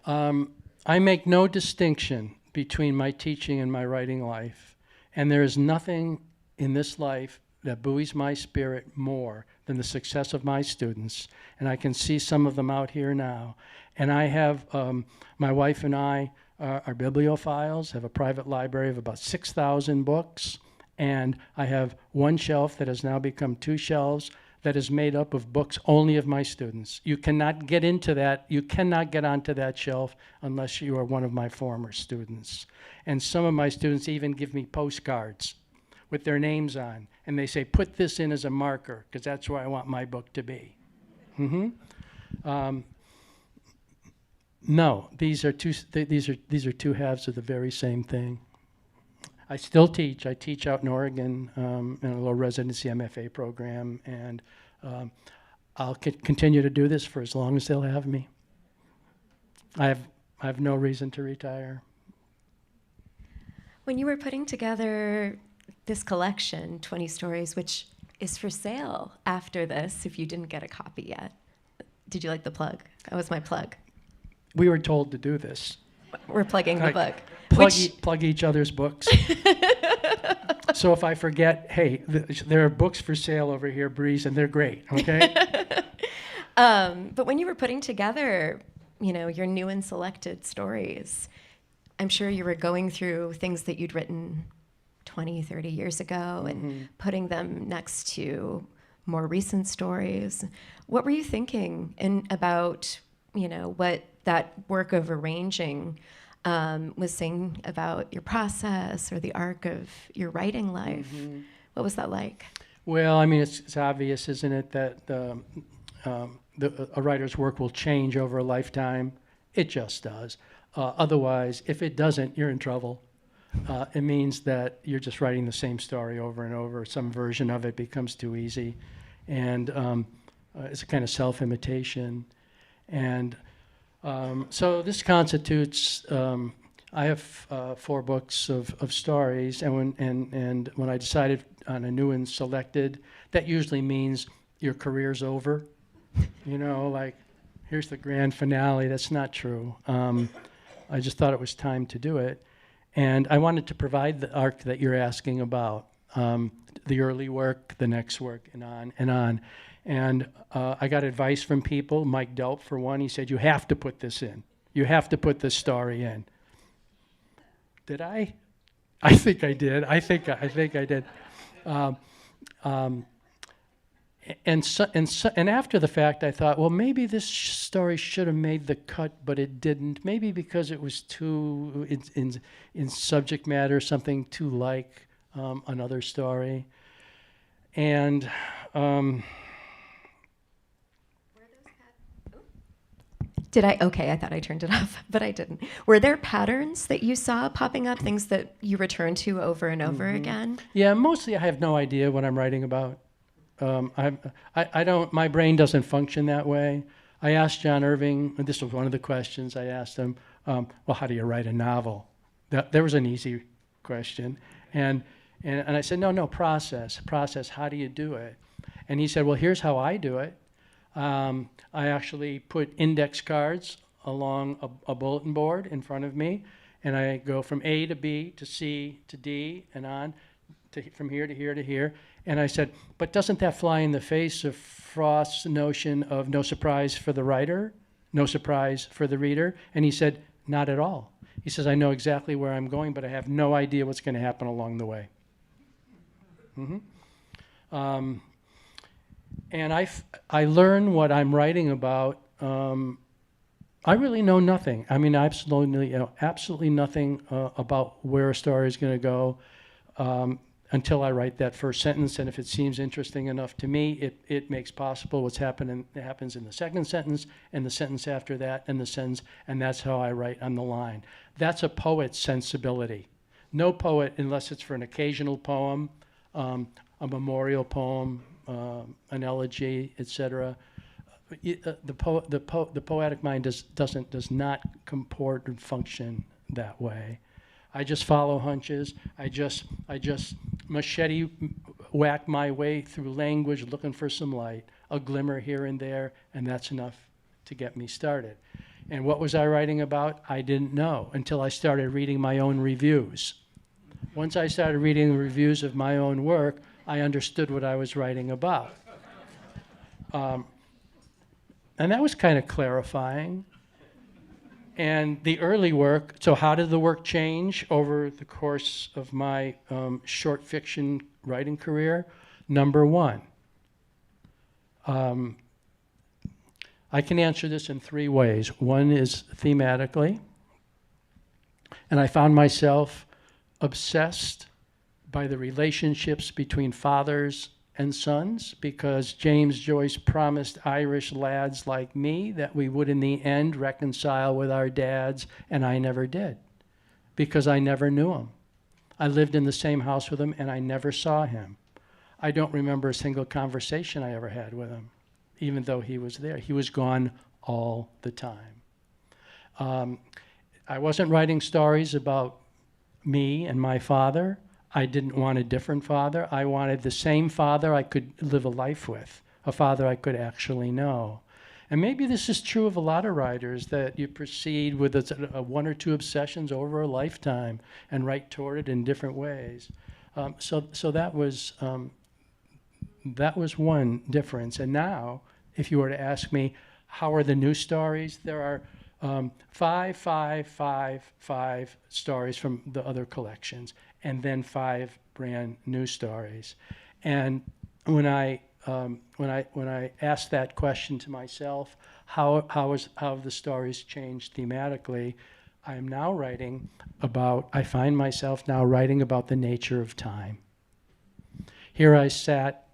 know. I make no distinction between my teaching and my writing life. And there is nothing in this life that buoys my spirit more than the success of my students. And I can see some of them out here now. And I have, my wife and I are bibliophiles, have a private library of about 6,000 books. And I have one shelf that has now become 2 shelves that is made up of books only of my students. You cannot get into that, you cannot get onto that shelf unless you are one of my former students. And some of my students even give me postcards with their names on. And they say, put this in as a marker, because that's where I want my book to be. No, these are two halves of the very same thing. I still teach. I teach out in Oregon in a little residency MFA program, and I'll continue to do this for as long as they'll have me. I have no reason to retire. When you were putting together this collection, 20 stories, which is for sale after this, if you didn't get a copy yet. Did you like the plug? That was my plug. We were told to do this. We're plugging the book. Plug each other's books. So if I forget, hey, there are books for sale over here, Breeze, and they're great, okay? But when you were putting together, you know, your new and selected stories, I'm sure you were going through things that you'd written 20, 30 years ago and putting them next to more recent stories. What were you thinking about, you know, what that work of arranging was saying about your process or the arc of your writing life? What was that like? Well, I mean, it's obvious, isn't it, that a writer's work will change over a lifetime. It just does. Otherwise, if it doesn't, you're in trouble. It means that you're just writing the same story over and over. Some version of it becomes too easy. And it's a kind of self-imitation. And so this constitutes, I have 4 books of stories. And when I decided on a new and selected, that usually means your career's over. You know, like, here's the grand finale. That's not true. I just thought it was time to do it. And I wanted to provide the arc that you're asking about, the early work, the next work, and on and on. And I got advice from people. Mike Delp, for one, he said, you have to put this in. You have to put this story in. Did I? I think I did. I think I did. And after the fact, I thought, well, maybe this story should have made the cut, but it didn't. Maybe because it was too, in subject matter, something too like another story. And Okay, I thought I turned it off, but I didn't. Were there patterns that you saw popping up, things that you return to over and over again? Yeah, mostly I have no idea what I'm writing about. I don't, my brain doesn't function that way. I asked John Irving, and this was one of the questions I asked him, well, how do you write a novel? There was an easy question. And I said, no, process, how do you do it? And he said, well, here's how I do it. I actually put index cards along a bulletin board in front of me, and I go from A to B to C to D and on, from here to here to here. And I said, but doesn't that fly in the face of Frost's notion of no surprise for the writer, no surprise for the reader? And he said, not at all. He says, I know exactly where I'm going, but I have no idea what's going to happen along the way. And I learn what I'm writing about. I really know nothing. I mean, absolutely nothing about where a story is going to go until I write that first sentence. And if it seems interesting enough to me, it makes possible what's happens in the second sentence and the sentence after that and the sentence, and that's how I write on the line. That's a poet's sensibility. No poet, unless it's for an occasional poem, a memorial poem, an elegy, etc. The poetic mind does not comport and function that way. I just follow hunches. I just machete whack my way through language, looking for some light, a glimmer here and there, and that's enough to get me started. And what was I writing about? I didn't know until I started reading my own reviews. Once I started reading the reviews of my own work, I understood what I was writing about. And that was kind of clarifying. And the early work, so how did the work change over the course of my short fiction writing career? Number one, I can answer this in three ways. One is thematically, and I found myself obsessed by the relationships between fathers and sons, because James Joyce promised Irish lads like me that we would in the end reconcile with our dads, and I never did, because I never knew him. I lived in the same house with him, and I never saw him. I don't remember a single conversation I ever had with him, even though he was there. He was gone all the time. I wasn't writing stories about me and my father. I didn't want a different father. I wanted the same father I could live a life with, a father I could actually know. And maybe this is true of a lot of writers, that you proceed with a one or two obsessions over a lifetime and write toward it in different ways. So that was one difference. And now, if you were to ask me, how are the new stories? There are 5 stories from the other collections, and then 5 brand new stories. And when I asked that question to myself, how have the stories changed thematically? I find myself now writing about the nature of time. Here I sat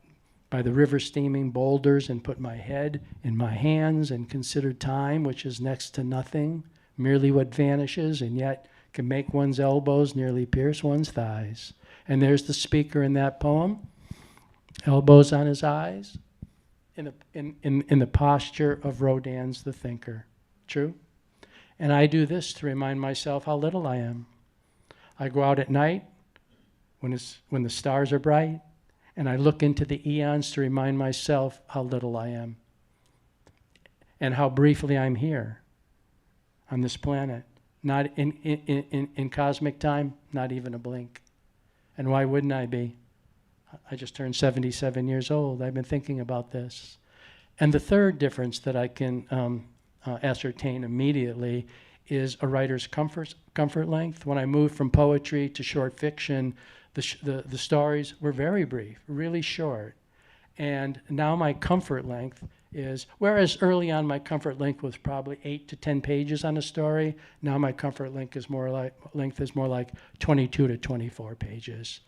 by the river steaming boulders and put my head in my hands and considered time, which is next to nothing, merely what vanishes and yet can make one's elbows nearly pierce one's thighs. And there's the speaker in that poem, elbows on his eyes, in the posture of Rodin's The Thinker. True? And I do this to remind myself how little I am. I go out at night when the stars are bright, and I look into the eons to remind myself how little I am and how briefly I'm here on this planet. Not in cosmic time, not even a blink. And why wouldn't I be? I just turned 77 years old. I've been thinking about this. And the third difference that I can ascertain immediately is a writer's comfort length. When I moved from poetry to short fiction, the stories were very brief, really short. And now my comfort length is, whereas early on my comfort length was probably 8 to 10 pages on a story, now my comfort length is more like 22 to 24 pages.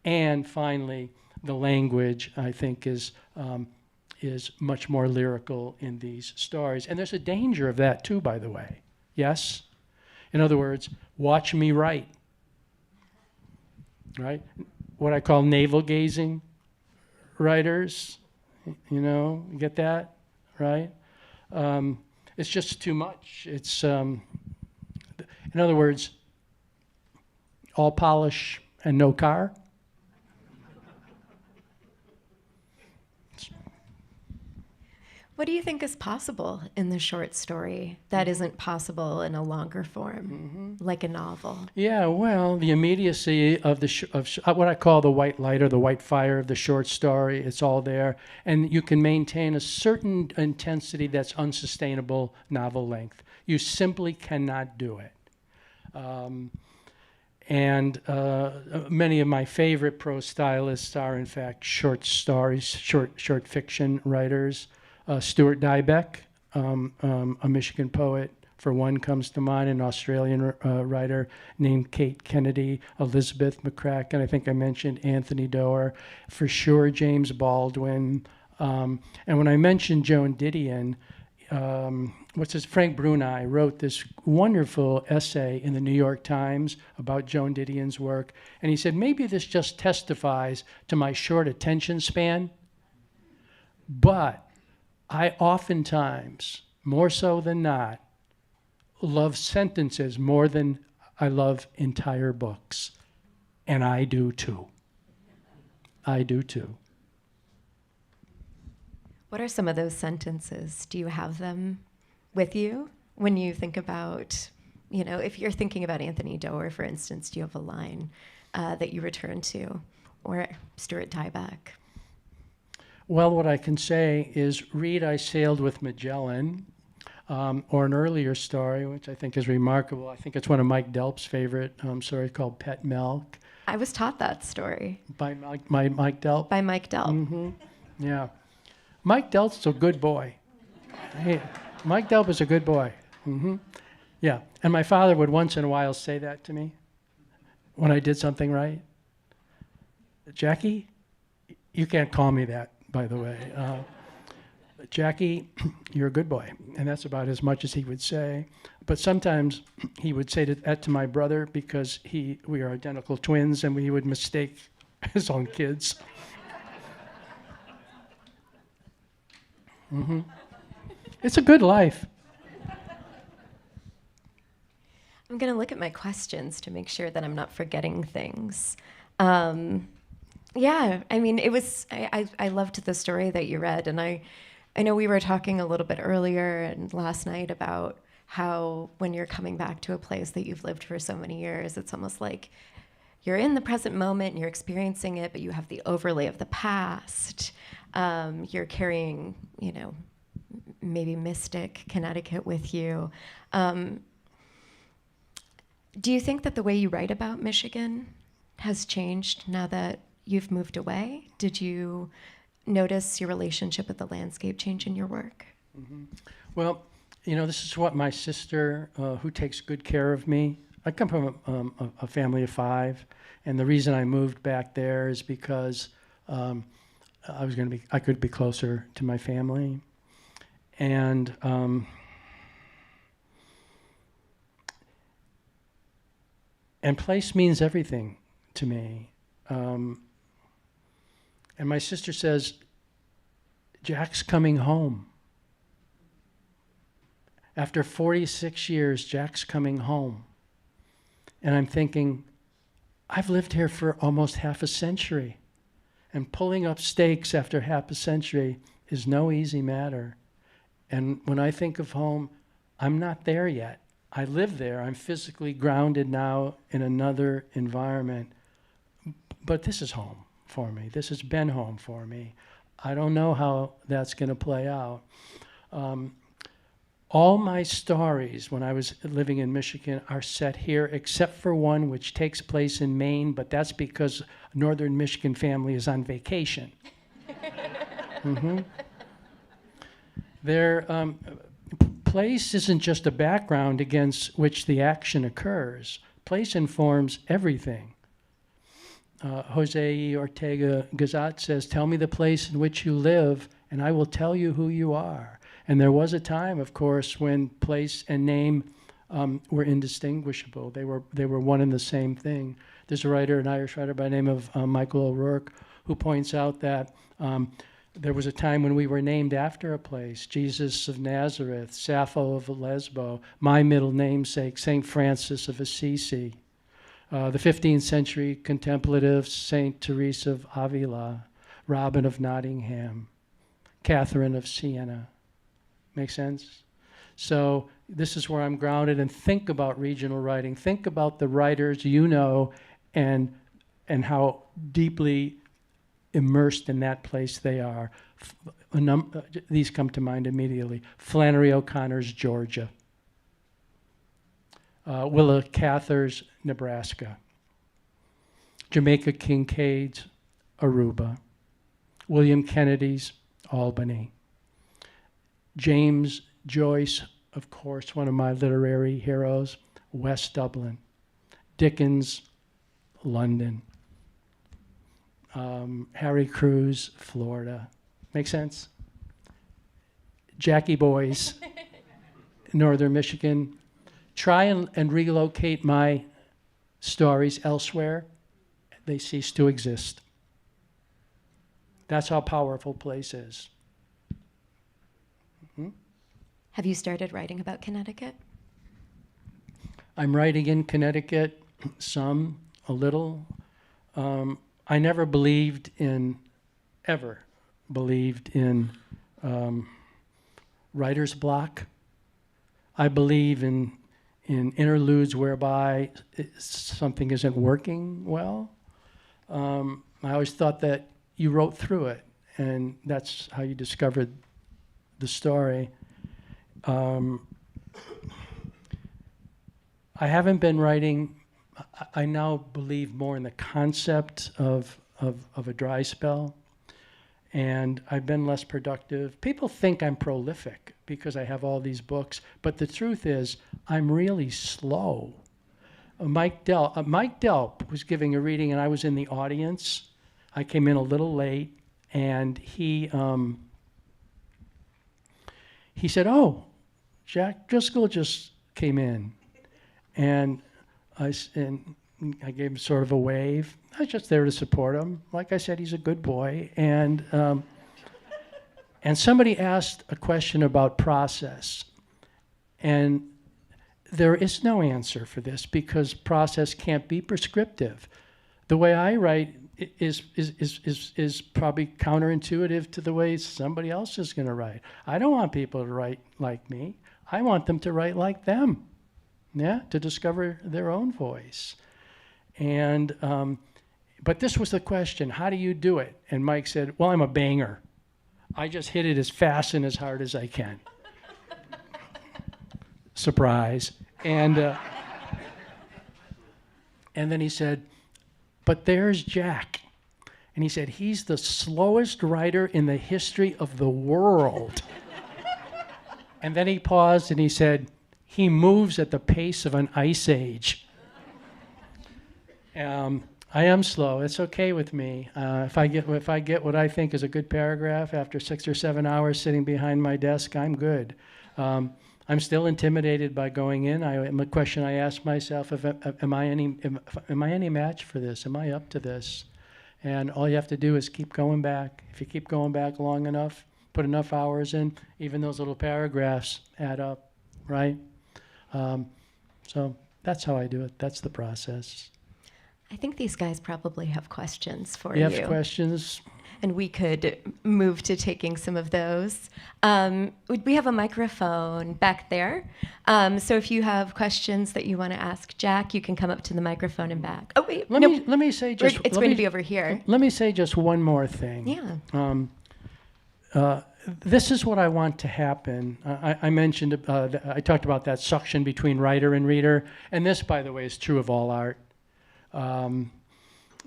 And finally, the language, I think, is much more lyrical in these stories. And there's a danger of that too, by the way. Yes? In other words, watch me write. Right? What I call navel-gazing writers, you get that, right? It's just too much. It's, in other words, all polish and no car. What do you think is possible in the short story that isn't possible in a longer form, like a novel? Yeah, well, the immediacy of what I call the white light or the white fire of the short story, it's all there. And you can maintain a certain intensity that's unsustainable novel length. You simply cannot do it. Many of my favorite prose stylists are, in fact, short stories, short fiction writers. Stuart Diebeck, a Michigan poet, for one, comes to mind, an Australian writer named Kate Kennedy, Elizabeth McCracken, I think I mentioned Anthony Doerr, for sure James Baldwin. And when I mentioned Joan Didion, Frank Bruni wrote this wonderful essay in the New York Times about Joan Didion's work, and he said, maybe this just testifies to my short attention span, but I oftentimes, more so than not, love sentences more than I love entire books. And I do too. I do too. What are some of those sentences? Do you have them with you when you think about, if you're thinking about Anthony Doerr, for instance, do you have a line that you return to? Or Stuart Diebeck? Well, what I can say is read I Sailed with Magellan, or an earlier story, which I think is remarkable. I think it's one of Mike Delp's favorite stories called Pet Milk. I was taught that story. By Mike Delp? By Mike Delp. Mm-hmm. Yeah. Mike Delp's a good boy. Hey, Mike Delp is a good boy. Mm-hmm. Yeah. And my father would once in a while say that to me when I did something right. Jackie, you can't call me that, by the way. Jackie, you're a good boy. And that's about as much as he would say. But sometimes he would say that to my brother because we are identical twins and we would mistake his own kids. Mm-hmm. It's a good life. I'm going to look at my questions to make sure that I'm not forgetting things. Yeah, I mean, I loved the story that you read, and I know we were talking a little bit earlier and last night about how when you're coming back to a place that you've lived for so many years, it's almost like you're in the present moment and you're experiencing it, but you have the overlay of the past. You're carrying, maybe mystic Connecticut with you. Do you think that the way you write about Michigan has changed now that you've moved away? Did you notice your relationship with the landscape change in your work? Mm-hmm. Well, this is what my sister, who takes good care of me. I come from a family of 5, and the reason I moved back there is because I could be closer to my family, and place means everything to me. And my sister says, Jack's coming home. After 46 years, Jack's coming home. And I'm thinking, I've lived here for almost half a century. And pulling up stakes after half a century is no easy matter. And when I think of home, I'm not there yet. I live there. I'm physically grounded now in another environment. But this is home for me. This has been home for me. I don't know how that's going to play out. All my stories when I was living in Michigan are set here, except for one which takes place in Maine, but that's because a northern Michigan family is on vacation. Mm-hmm. Their place isn't just a background against which the action occurs. Place informs everything. Jose Ortega Gazat says, tell me the place in which you live, and I will tell you who you are. And there was a time, of course, when place and name were indistinguishable. They were one and the same thing. There's a writer, an Irish writer by the name of Michael O'Rourke, who points out that there was a time when we were named after a place. Jesus of Nazareth, Sappho of Lesbo, my middle namesake, St. Francis of Assisi. The 15th century contemplative St. Teresa of Avila, Robin of Nottingham, Catherine of Siena. Make sense? So this is where I'm grounded, and think about regional writing. Think about the writers you know and how deeply immersed in that place they are. These come to mind immediately. Flannery O'Connor's Georgia. Willa Cather's Nebraska. Jamaica Kincaid's Aruba. William Kennedy's Albany. James Joyce, of course, one of my literary heroes, West Dublin. Dickens, London. Harry Crews, Florida. Make sense? Jackie Boys, Northern Michigan. Try and relocate my stories elsewhere. They cease to exist. That's how powerful place is. Have you started writing about Connecticut? I'm writing in Connecticut, some, a little. I never ever believed in writer's block. I believe in interludes whereby something isn't working well. I always thought that you wrote through it, and that's how you discovered the story. I haven't been writing. I now believe more in the concept of a dry spell, and I've been less productive. People think I'm prolific because I have all these books, but the truth is I'm really slow. Mike Delp was giving a reading, and I was in the audience. I came in a little late, and he said, "Oh, Jack Driscoll just came in," and I gave him sort of a wave. I was just there to support him. Like I said, he's a good boy. And somebody asked a question about process. And there is no answer for this because process can't be prescriptive. The way I write is probably counterintuitive to the way somebody else is going to write. I don't want people to write like me. I want them to write like them. Yeah, to discover their own voice. And but this was the question: how do you do it? And Mike said, "Well, I'm a banger. I just hit it as fast and as hard as I can." Surprise. And then he said, "But there's Jack." And he said, "He's the slowest writer in the history of the world." And then he paused and he said, "He moves at the pace of an ice age." I am slow. It's okay with me. If I get what I think is a good paragraph after 6 or 7 hours sitting behind my desk, I'm good. I'm still intimidated by going in. A question I ask myself: am I any match for this? Am I up to this? And all you have to do is keep going back. If you keep going back long enough, put enough hours in, even those little paragraphs add up, right? So that's how I do it. That's the process. I think these guys probably have questions for You you. have questions? And we could move to taking some of those. We have a microphone back there. So if you have questions that you want to ask Jack, you can come up to the microphone and back. Oh, wait. Let me say just... It's going to be over here. Let me say just one more thing. Yeah. This is what I want to happen. I mentioned, I talked about that suction between writer and reader, and this, by the way, is true of all art.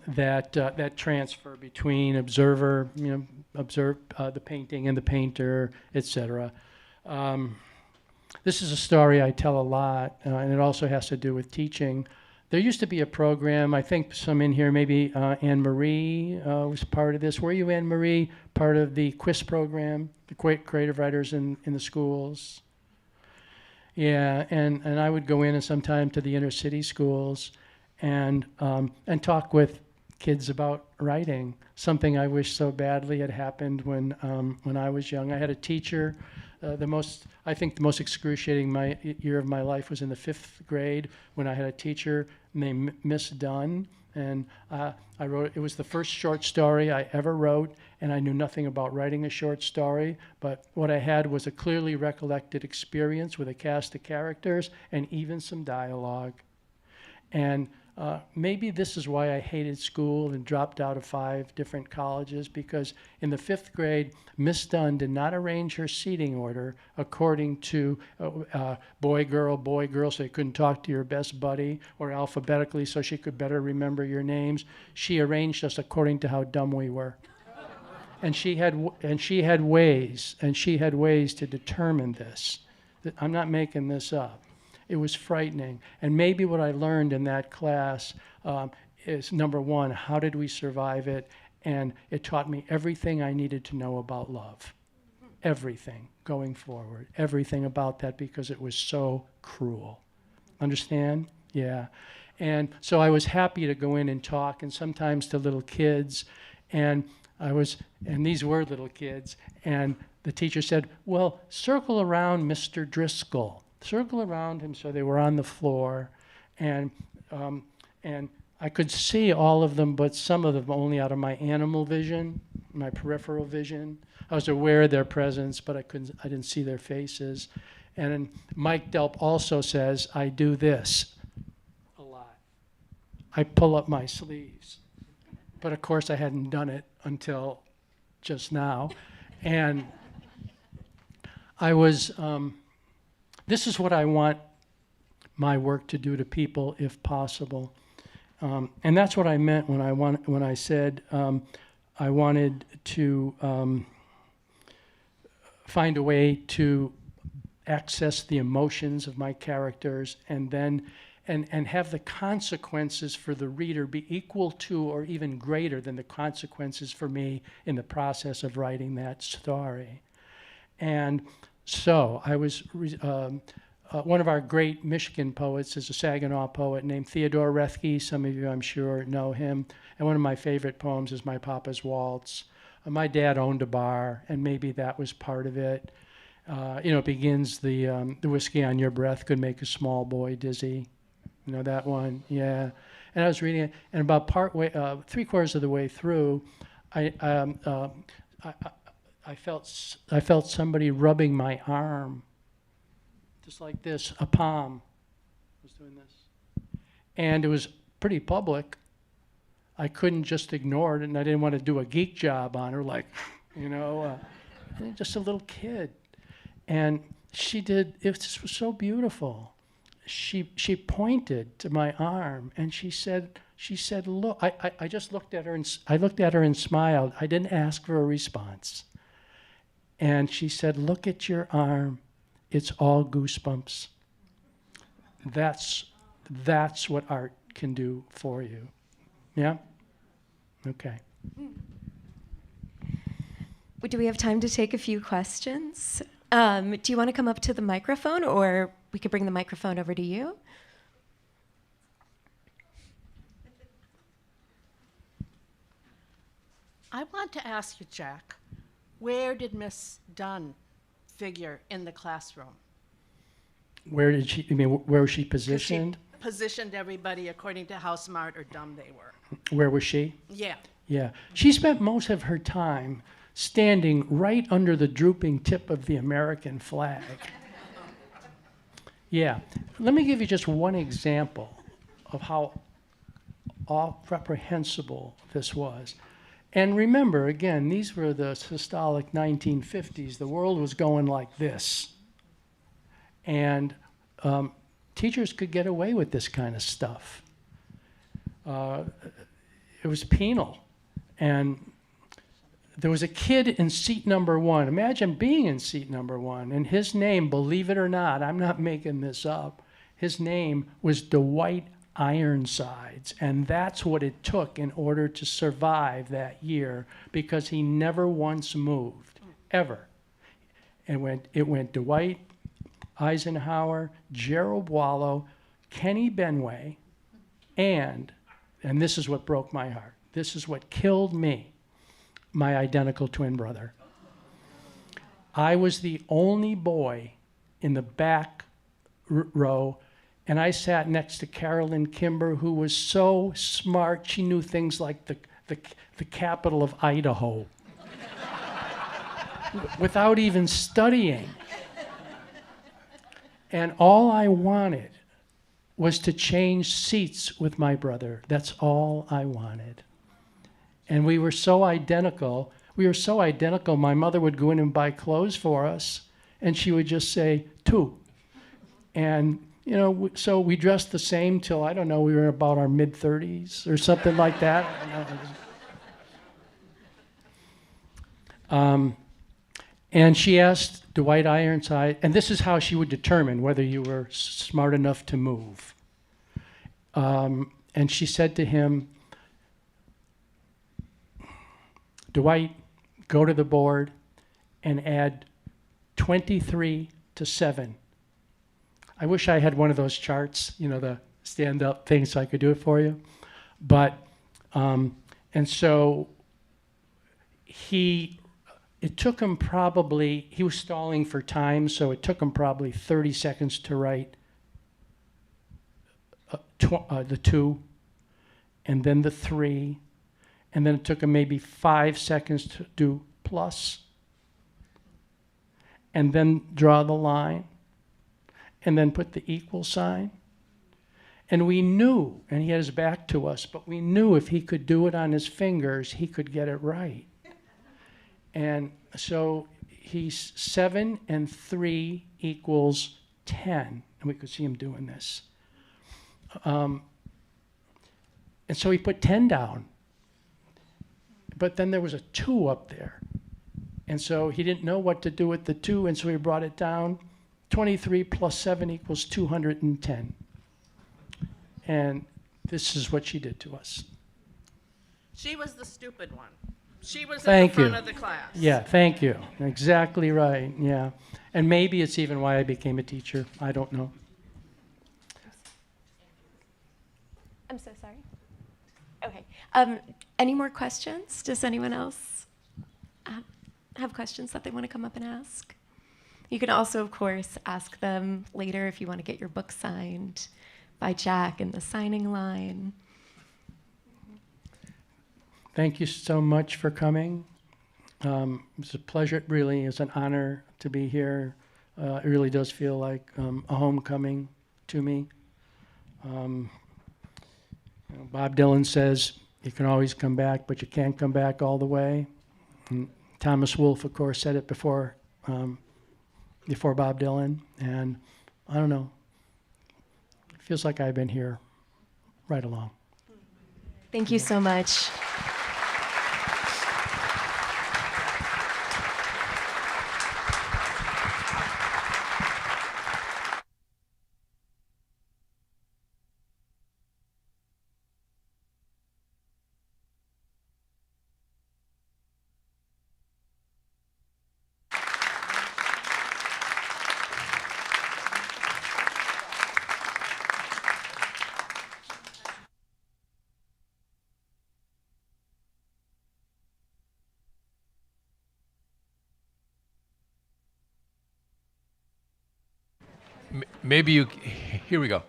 That transfer between observer, observe the painting and the painter, etc. This is a story I tell a lot, and it also has to do with teaching. There used to be a program, I think some in here, maybe Anne-Marie was part of this. Were you, Anne-Marie, part of the quiz program, the creative writers in the schools? Yeah, and I would go in sometime to the inner city schools and talk with kids about writing, something I wish so badly had happened when I was young. I had a teacher, the most excruciating year of my life was in the 5th grade when I had a teacher named Miss Dunn, And I wrote, it was the first short story I ever wrote, and I knew nothing about writing a short story, but what I had was a clearly recollected experience with a cast of characters and even some dialogue. And maybe this is why I hated school and dropped out of 5 different colleges, because in the 5th grade, Miss Dunn did not arrange her seating order according to boy, girl, so you couldn't talk to your best buddy, or alphabetically so she could better remember your names. She arranged us according to how dumb we were. And she had ways to determine this. I'm not making this up. It was frightening. And maybe what I learned in that class is, number one, how did we survive it? And it taught me everything I needed to know about love. Everything going forward. Everything about that, because it was so cruel. Understand? Yeah. And so I was happy to go in and talk, and sometimes to little kids. And these were little kids. And the teacher said, well, circle around Mr. Driscoll. Circle around him. So they were on the floor, and I could see all of them, but some of them only out of my animal vision, my peripheral vision. I was aware of their presence, but I didn't see their faces. And then Mike Delp also says, I do this a lot. I pull up my sleeves. But of course I hadn't done it until just now. And I was, this is what I want my work to do to people, if possible. And that's what I meant when I said I wanted to find a way to access the emotions of my characters, and then and have the consequences for the reader be equal to or even greater than the consequences for me in the process of writing that story. And so I was, one of our great Michigan poets is a Saginaw poet named Theodore Rethke. Some of you, I'm sure, know him. And one of my favorite poems is My Papa's Waltz. My dad owned a bar, and maybe that was part of it. It begins, the whiskey on your breath could make a small boy dizzy. You know that one? Yeah. And I was reading it, and about three-quarters of the way through, I felt somebody rubbing my arm, just like this, a palm was doing this. And it was pretty public. I couldn't just ignore it, and I didn't want to do a geek job on her, like, just a little kid. And she did, it was so beautiful. She pointed to my arm, and she said, look, I just looked at her, and I looked at her and smiled. I didn't ask for a response. And she said, look at your arm. It's all goosebumps. That's what art can do for you. Yeah? Okay. Do we have time to take a few questions? Do you want to come up to the microphone, or we could bring the microphone over to you? I want to ask you, Jack, where did Miss Dunn figure in the classroom? Where was she positioned? She positioned everybody according to how smart or dumb they were. Where was she? Yeah. Yeah. She spent most of her time standing right under the drooping tip of the American flag. Yeah. Let me give you just one example of how reprehensible this was. And remember, again, these were the systolic 1950s. The world was going like this. And teachers could get away with this kind of stuff. It was penal. And there was a kid in seat number 1. Imagine being in seat number 1. And his name, believe it or not, I'm not making this up, his name was Dwight Ironsides. And that's what it took in order to survive that year, because he never once moved, ever. And it went Dwight, Eisenhower, Gerald Wallow, Kenny Benway, and this is what broke my heart. This is what killed me, my identical twin brother. I was the only boy in the back row, And I sat next to Carolyn Kimber, who was so smart. She knew things like the capital of Idaho without even studying. And all I wanted was to change seats with my brother. That's all I wanted. And we were so identical. My mother would go in and buy clothes for us, and she would just say, "two." And, you know, so we dressed the same till, I don't know, we were about our mid-30s or something like that. And she asked Dwight Ironside, and this is how she would determine whether you were smart enough to move. And she said to him, "Dwight, go to the board and add 23 to 7. I wish I had one of those charts, you know, the stand-up thing, so I could do it for you. But, and so it took him probably, he was stalling for time, so it took him probably 30 seconds to write the 2, and then the 3, and then it took him maybe 5 seconds to do plus, and then draw the line, and then put the equal sign. And we knew, and he had his back to us, but we knew if he could do it on his fingers, he could get it right. And so he's 7 and 3 equals 10. And we could see him doing this. And so he put 10 down. But then there was a 2 up there. And so he didn't know what to do with the 2, and so he brought it down. 23 plus 7 equals 210. And this is what she did to us. She was the stupid one. She was Thank at the front you. of the class. Yeah, thank you. Exactly right, yeah. And maybe it's even why I became a teacher. I don't know. I'm so sorry. Okay. Any more questions? Does anyone else have questions that they want to come up and ask? You can also, of course, ask them later if you want to get your book signed by Jack in the signing line. Thank you so much for coming. It's a pleasure. It really is an honor to be here. It really does feel like a homecoming to me. Bob Dylan says, you can always come back, but you can't come back all the way. And Thomas Wolfe, of course, said it before Bob Dylan. And I don't know, it feels like I've been here right along. Thank you so much. Maybe here we go.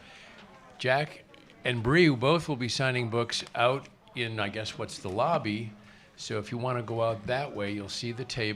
Jack and Bree both will be signing books out in, I guess, what's the lobby. So if you want to go out that way, you'll see the table.